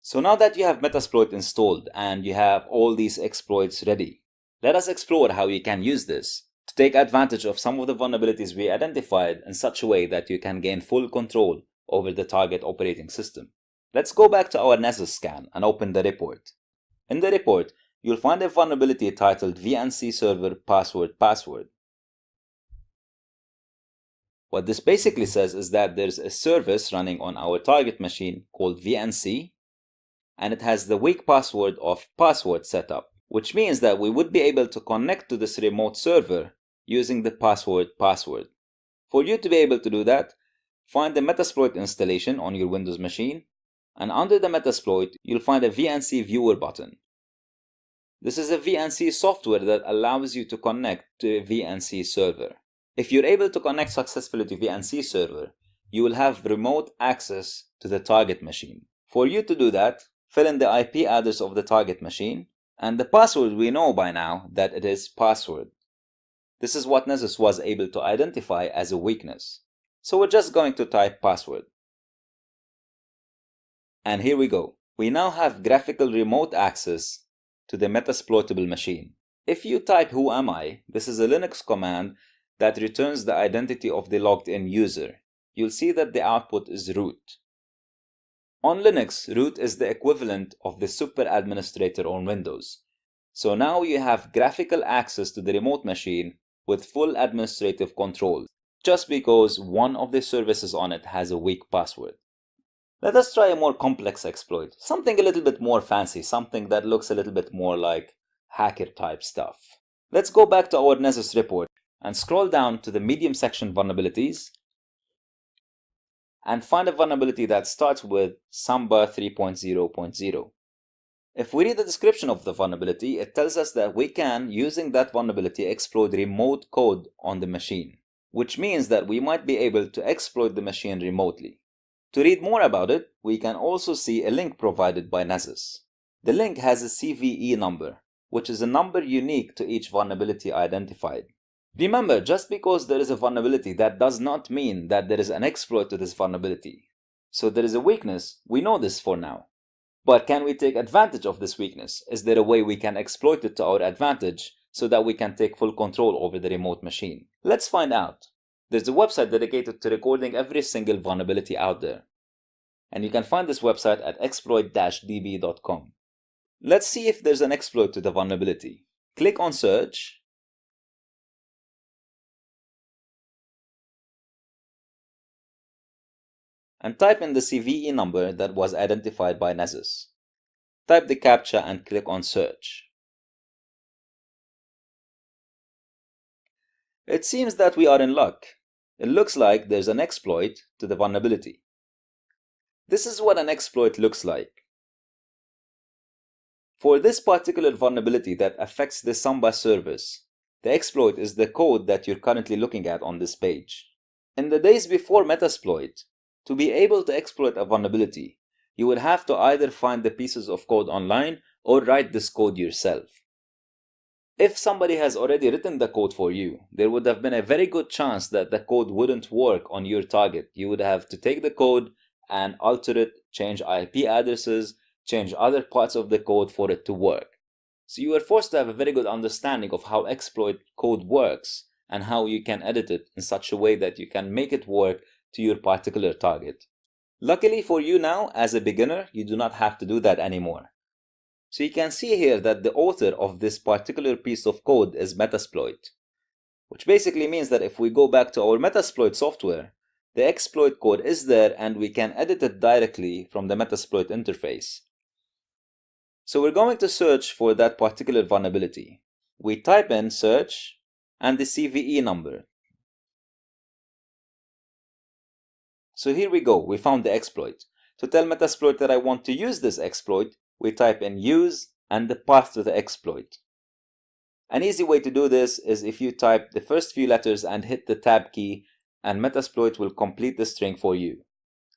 So now that you have Metasploit installed and you have all these exploits ready, let us explore how you can use this to take advantage of some of the vulnerabilities we identified in such a way that you can gain full control over the target operating system. Let's go back to our Nessus scan and open the report. In the report, you'll find a vulnerability titled VNC Server Password. What this basically says is that there's a service running on our target machine called VNC, and it has the weak password of password setup, which means that we would be able to connect to this remote server using the password. For you to be able to do that, find the Metasploit installation on your Windows machine, and under the Metasploit, you'll find a VNC viewer button. This is a VNC software that allows you to connect to a VNC server. If you're able to connect successfully to VNC server, you will have remote access to the target machine. For you to do that, fill in the IP address of the target machine, and the password we know by now that it is password. This is what Nessus was able to identify as a weakness. So we're just going to type password. And here we go. We now have graphical remote access to the Metasploitable machine. If you type who am I, this is a Linux command that returns the identity of the logged in user. You'll see that the output is root. On Linux, root is the equivalent of the super administrator on Windows. So now you have graphical access to the remote machine with full administrative control, just because one of the services on it has a weak password. Let us try a more complex exploit, something a little bit more fancy, something that looks a little bit more like hacker type stuff. Let's go back to our Nessus report and scroll down to the medium section vulnerabilities and find a vulnerability that starts with Samba 3.0.0. If we read the description of the vulnerability, it tells us that we can, using that vulnerability, exploit remote code on the machine, which means that we might be able to exploit the machine remotely. To read more about it, we can also see a link provided by Nessus. The link has a CVE number, which is a number unique to each vulnerability identified. Remember, just because there is a vulnerability, that does not mean that there is an exploit to this vulnerability. So there is a weakness, we know this for now. But can we take advantage of this weakness? Is there a way we can exploit it to our advantage so that we can take full control over the remote machine? Let's find out. There's a website dedicated to recording every single vulnerability out there. And you can find this website at exploit-db.com. Let's see if there's an exploit to the vulnerability. Click on search. And type in the CVE number that was identified by Nessus. Type the CAPTCHA and click on search. It seems that we are in luck. It looks like there's an exploit to the vulnerability. This is what an exploit looks like. For this particular vulnerability that affects the Samba service, the exploit is the code that you're currently looking at on this page. In the days before Metasploit, to be able to exploit a vulnerability, you would have to either find the pieces of code online or write this code yourself. If somebody has already written the code for you, there would have been a very good chance that the code wouldn't work on your target. You would have to take the code and alter it, change IP addresses, change other parts of the code for it to work. So you are forced to have a very good understanding of how exploit code works and how you can edit it in such a way that you can make it work to your particular target. Luckily for you now, as a beginner, you do not have to do that anymore. So you can see here that the author of this particular piece of code is Metasploit, which basically means that if we go back to our Metasploit software, the exploit code is there and we can edit it directly from the Metasploit interface. So we're going to search for that particular vulnerability. We type in search and the CVE number. So here we go, we found the exploit. To tell Metasploit that I want to use this exploit, we type in use and the path to the exploit. An easy way to do this is if you type the first few letters and hit the tab key, and Metasploit will complete the string for you.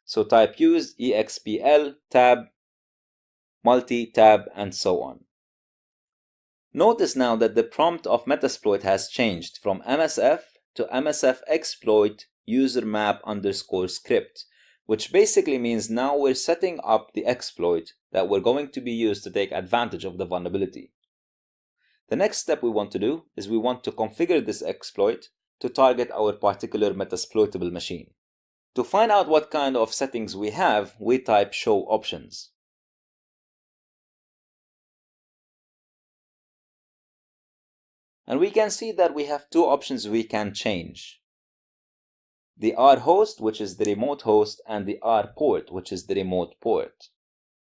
So type use, expl, tab, multi-tab, and so on. Notice now that the prompt of Metasploit has changed from MSF to MSF exploit user map underscore script, which basically means now we're setting up the exploit that we're going to be used to take advantage of the vulnerability. The next step we want to do is we want to configure this exploit to target our particular Metasploitable machine. To find out what kind of settings we have, we type show options. And we can see that we have two options we can change. The R host, which is the remote host, and the R port, which is the remote port.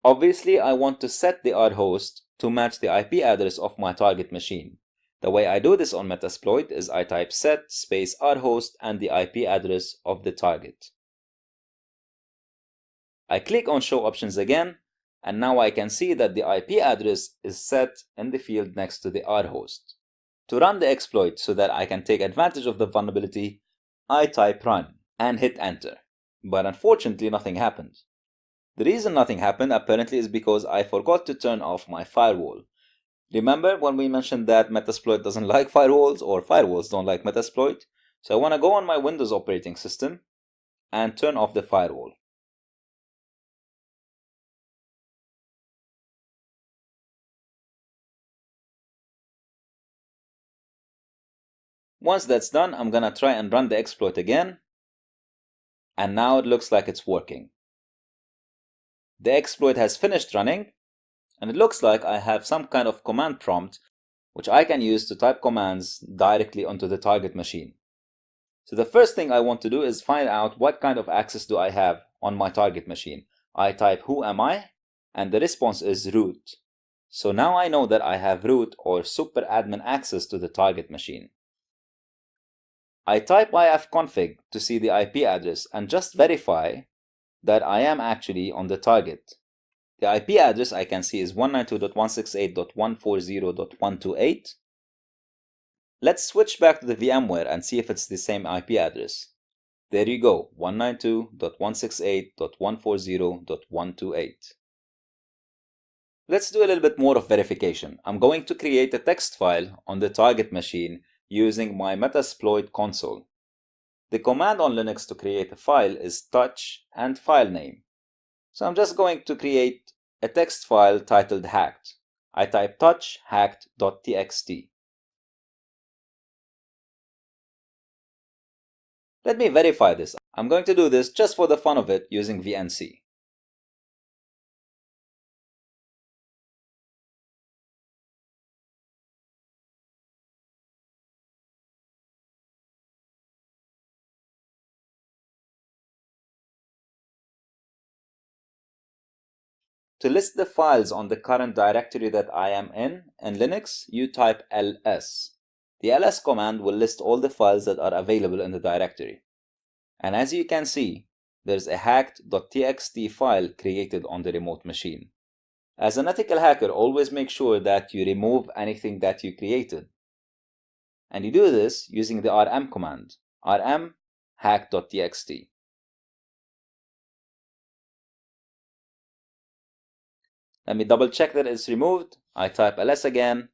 Obviously, I want to set the R host to match the IP address of my target machine. The way I do this on Metasploit is I type set space R host and the IP address of the target. I click on show options again, and now I can see that the IP address is set in the field next to the R host. To run the exploit so that I can take advantage of the vulnerability, I type run and hit enter. But unfortunately, nothing happened. The reason nothing happened apparently is because I forgot to turn off my firewall. Remember when we mentioned that Metasploit doesn't like firewalls, or firewalls don't like Metasploit? So I want to go on my Windows operating system and turn off the firewall. Once that's done, I'm gonna try and run the exploit again. And now it looks like it's working. The exploit has finished running, and it looks like I have some kind of command prompt which I can use to type commands directly onto the target machine. So the first thing I want to do is find out what kind of access do I have on my target machine. I type who am I, and the response is root. So now I know that I have root or super admin access to the target machine. I type ifconfig to see the IP address and just verify that I am actually on the target. The IP address I can see is 192.168.140.128. Let's switch back to the VMware and see if it's the same IP address. There you go, 192.168.140.128. Let's do a little bit more of verification. I'm going to create a text file on the target machine using my Metasploit console. The command on Linux to create a file is touch and file name. So I'm just going to create a text file titled hacked. I type touch hacked.txt. Let me verify this. I'm going to do this just for the fun of it using VNC. To list the files on the current directory that I am in Linux, you type ls. The ls command will list all the files that are available in the directory. And as you can see, there's a hacked.txt file created on the remote machine. As an ethical hacker, always make sure that you remove anything that you created. And you do this using the rm command, rm hack.txt. Let me double check that it's removed. I type ls again,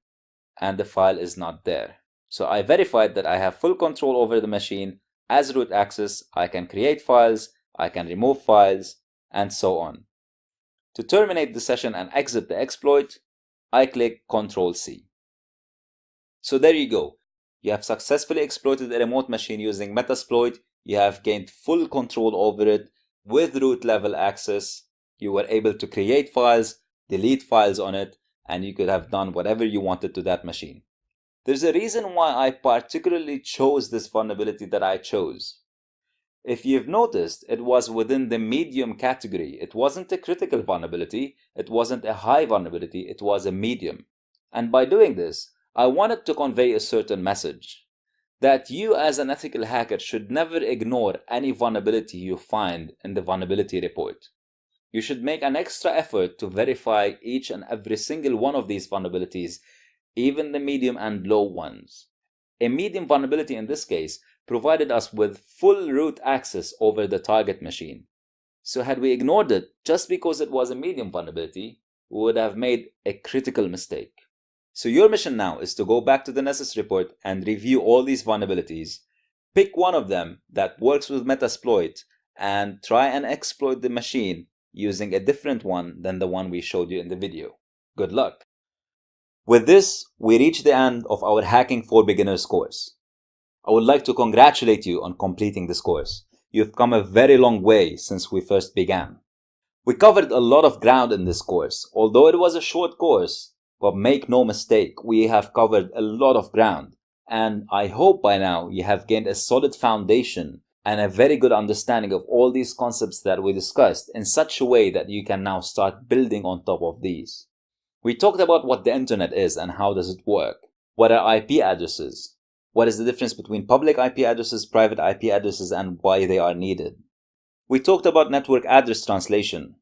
and the file is not there. So I verified that I have full control over the machine. As root access, I can create files, I can remove files, and so on. To terminate the session and exit the exploit, I click Ctrl+C. So there you go. You have successfully exploited a remote machine using Metasploit. You have gained full control over it with root level access. You were able to create files, delete files on it, and you could have done whatever you wanted to that machine. There's a reason why I particularly chose this vulnerability that I chose. If you've noticed, it was within the medium category. It wasn't a critical vulnerability, it wasn't a high vulnerability, it was a medium. And by doing this, I wanted to convey a certain message. That you as an ethical hacker should never ignore any vulnerability you find in the vulnerability report. You should make an extra effort to verify each and every single one of these vulnerabilities, even the medium and low ones. A medium vulnerability in this case provided us with full root access over the target machine. So had we ignored it just because it was a medium vulnerability, we would have made a critical mistake. So your mission now is to go back to the Nessus report and review all these vulnerabilities, pick one of them that works with Metasploit, and try and exploit the machine using a different one than the one we showed you in the video. Good luck! With this, we reach the end of our Hacking for Beginners course. I would like to congratulate you on completing this course. You've come a very long way since we first began. We covered a lot of ground in this course, although it was a short course, but make no mistake, we have covered a lot of ground. And I hope by now you have gained a solid foundation and a very good understanding of all these concepts that we discussed in such a way that you can now start building on top of these. We talked about what the internet is and how does it work. What are IP addresses? What is the difference between public IP addresses, private IP addresses, and why they are needed? We talked about network address translation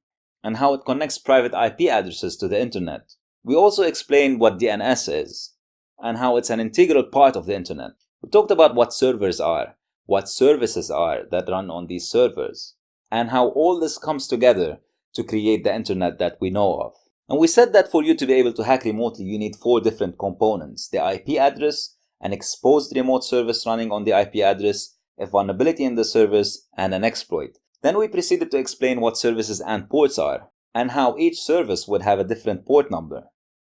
and how it connects private IP addresses to the internet. We also explained what DNS is and how it's an integral part of the internet. We talked about what servers are, what services are that run on these servers, and how all this comes together to create the internet that we know of. And we said that for you to be able to hack remotely, you need 4 different components: the IP address, an exposed remote service running on the IP address, a vulnerability in the service, and an exploit. Then we proceeded to explain what services and ports are, and how each service would have a different port number.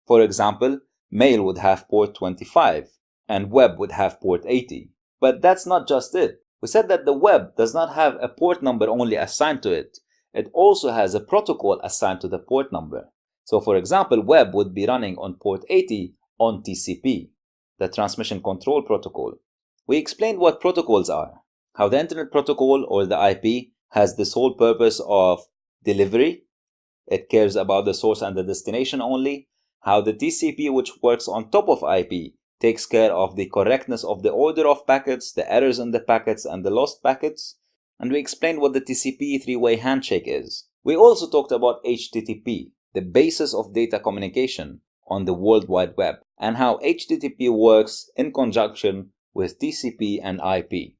For example, mail would have port 25, and web would have port 80. But that's not just it. We said that the web does not have a port number only assigned to it. It also has a protocol assigned to the port number. So for example, web would be running on port 80 on TCP, the Transmission Control Protocol. We explained what protocols are, how the Internet Protocol or the IP has the sole purpose of delivery. It cares about the source and the destination only. How the TCP, which works on top of IP, takes care of the correctness of the order of packets, the errors in the packets, and the lost packets. And we explained what the TCP three-way handshake is. We also talked about HTTP, the basis of data communication on the World Wide Web, and how HTTP works in conjunction with TCP and IP.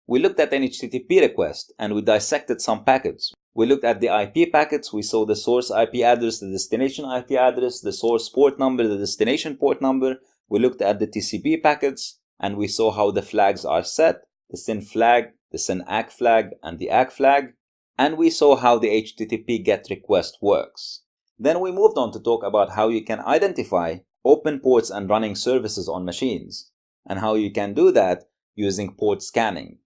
We looked at an HTTP request and we dissected some packets. We looked at the IP packets. We saw the source IP address, the destination IP address, the source port number, the destination port number. We looked at the TCP packets and we saw how the flags are set, the SYN flag, the SYN ACK flag, and the ACK flag. And we saw how the HTTP GET request works. Then we moved on to talk about how you can identify open ports and running services on machines, and how you can do that using port scanning.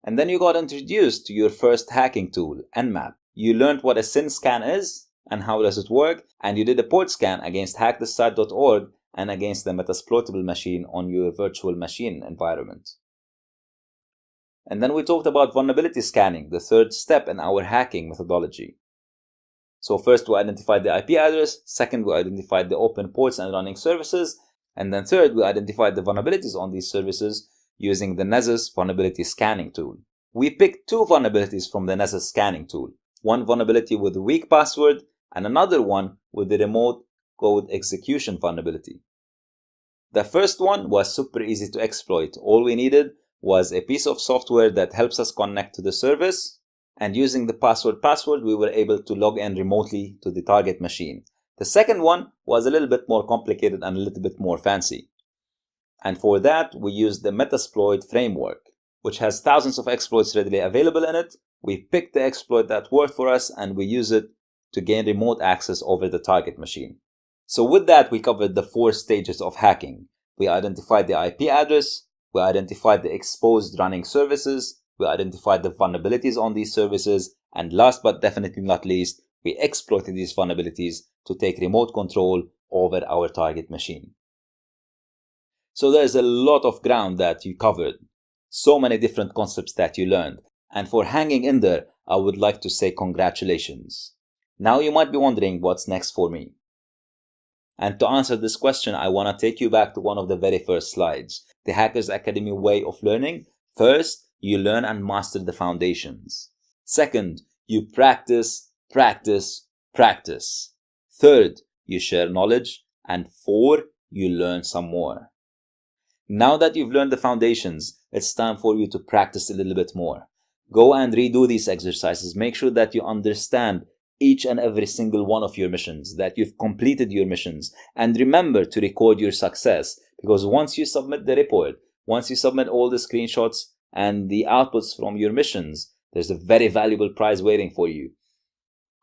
And then you got introduced to your first hacking tool, Nmap. You learned what a SYN scan is and how does it work, and you did a port scan against hackthisite.org and against the Metasploitable machine on your virtual machine environment. And then we talked about vulnerability scanning, the third step in our hacking methodology. So first we identified the IP address, second we identified the open ports and running services, And then third, we identified the vulnerabilities on these services using the Nessus vulnerability scanning tool. We picked two vulnerabilities from the Nessus scanning tool, one vulnerability with a weak password and another one with the remote code execution vulnerability. The first one was super easy to exploit. All we needed was a piece of software that helps us connect to the service, and using the password, we were able to log in remotely to the target machine. The second one was a little bit more complicated and a little bit more fancy. And for that, we used the Metasploit framework, which has thousands of exploits readily available in it. We picked the exploit that worked for us and we use it to gain remote access over the target machine. So with that, we covered the 4 stages of hacking. We identified the IP address, we identified the exposed running services, we identified the vulnerabilities on these services, and last but definitely not least, we exploited these vulnerabilities to take remote control over our target machine. So there's a lot of ground that you covered, so many different concepts that you learned, and for hanging in there, I would like to say congratulations. Now you might be wondering what's next for me. And to answer this question, I want to take you back to one of the very first slides, the Hackers Academy way of learning. First, you learn and master the foundations. Second, you practice, practice, practice. Third, you share knowledge. And 4, you learn some more. Now that you've learned the foundations, it's time for you to practice a little bit more. Go and redo these exercises. Make sure that you understand each and every single one of your missions, that you've completed your missions. And remember to record your success, because once you submit the report, once you submit all the screenshots and the outputs from your missions, there's a very valuable prize waiting for you.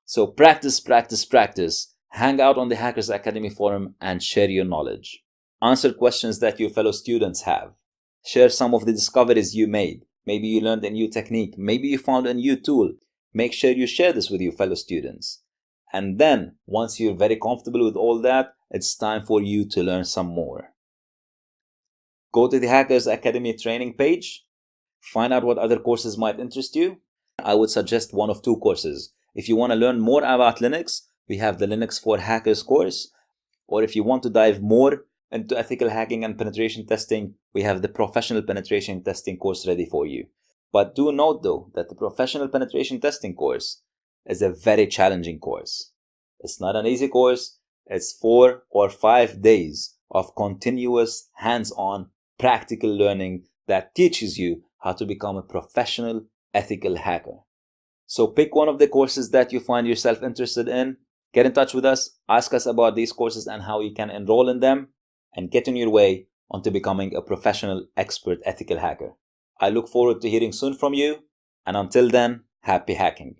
So practice, practice, practice. Hang out on the Hackers Academy forum and share your knowledge. Answer questions that your fellow students have. Share some of the discoveries you made. Maybe you learned a new technique. Maybe you found a new tool. Make sure you share this with your fellow students. And then, once you're very comfortable with all that, it's time for you to learn some more. Go to the Hackers Academy training page. Find out what other courses might interest you. I would suggest one of 2 courses. If you want to learn more about Linux, we have the Linux for Hackers course. Or if you want to dive more into ethical hacking and penetration testing, we have the Professional Penetration Testing course ready for you. But do note though that the Professional Penetration Testing course is a very challenging course. It's not an easy course. It's 4 or 5 days of continuous hands-on practical learning that teaches you how to become a professional ethical hacker. So pick one of the courses that you find yourself interested in. Get in touch with us, ask us about these courses and how you can enroll in them, and get on your way onto becoming a professional expert ethical hacker. I look forward to hearing soon from you, and until then, happy hacking.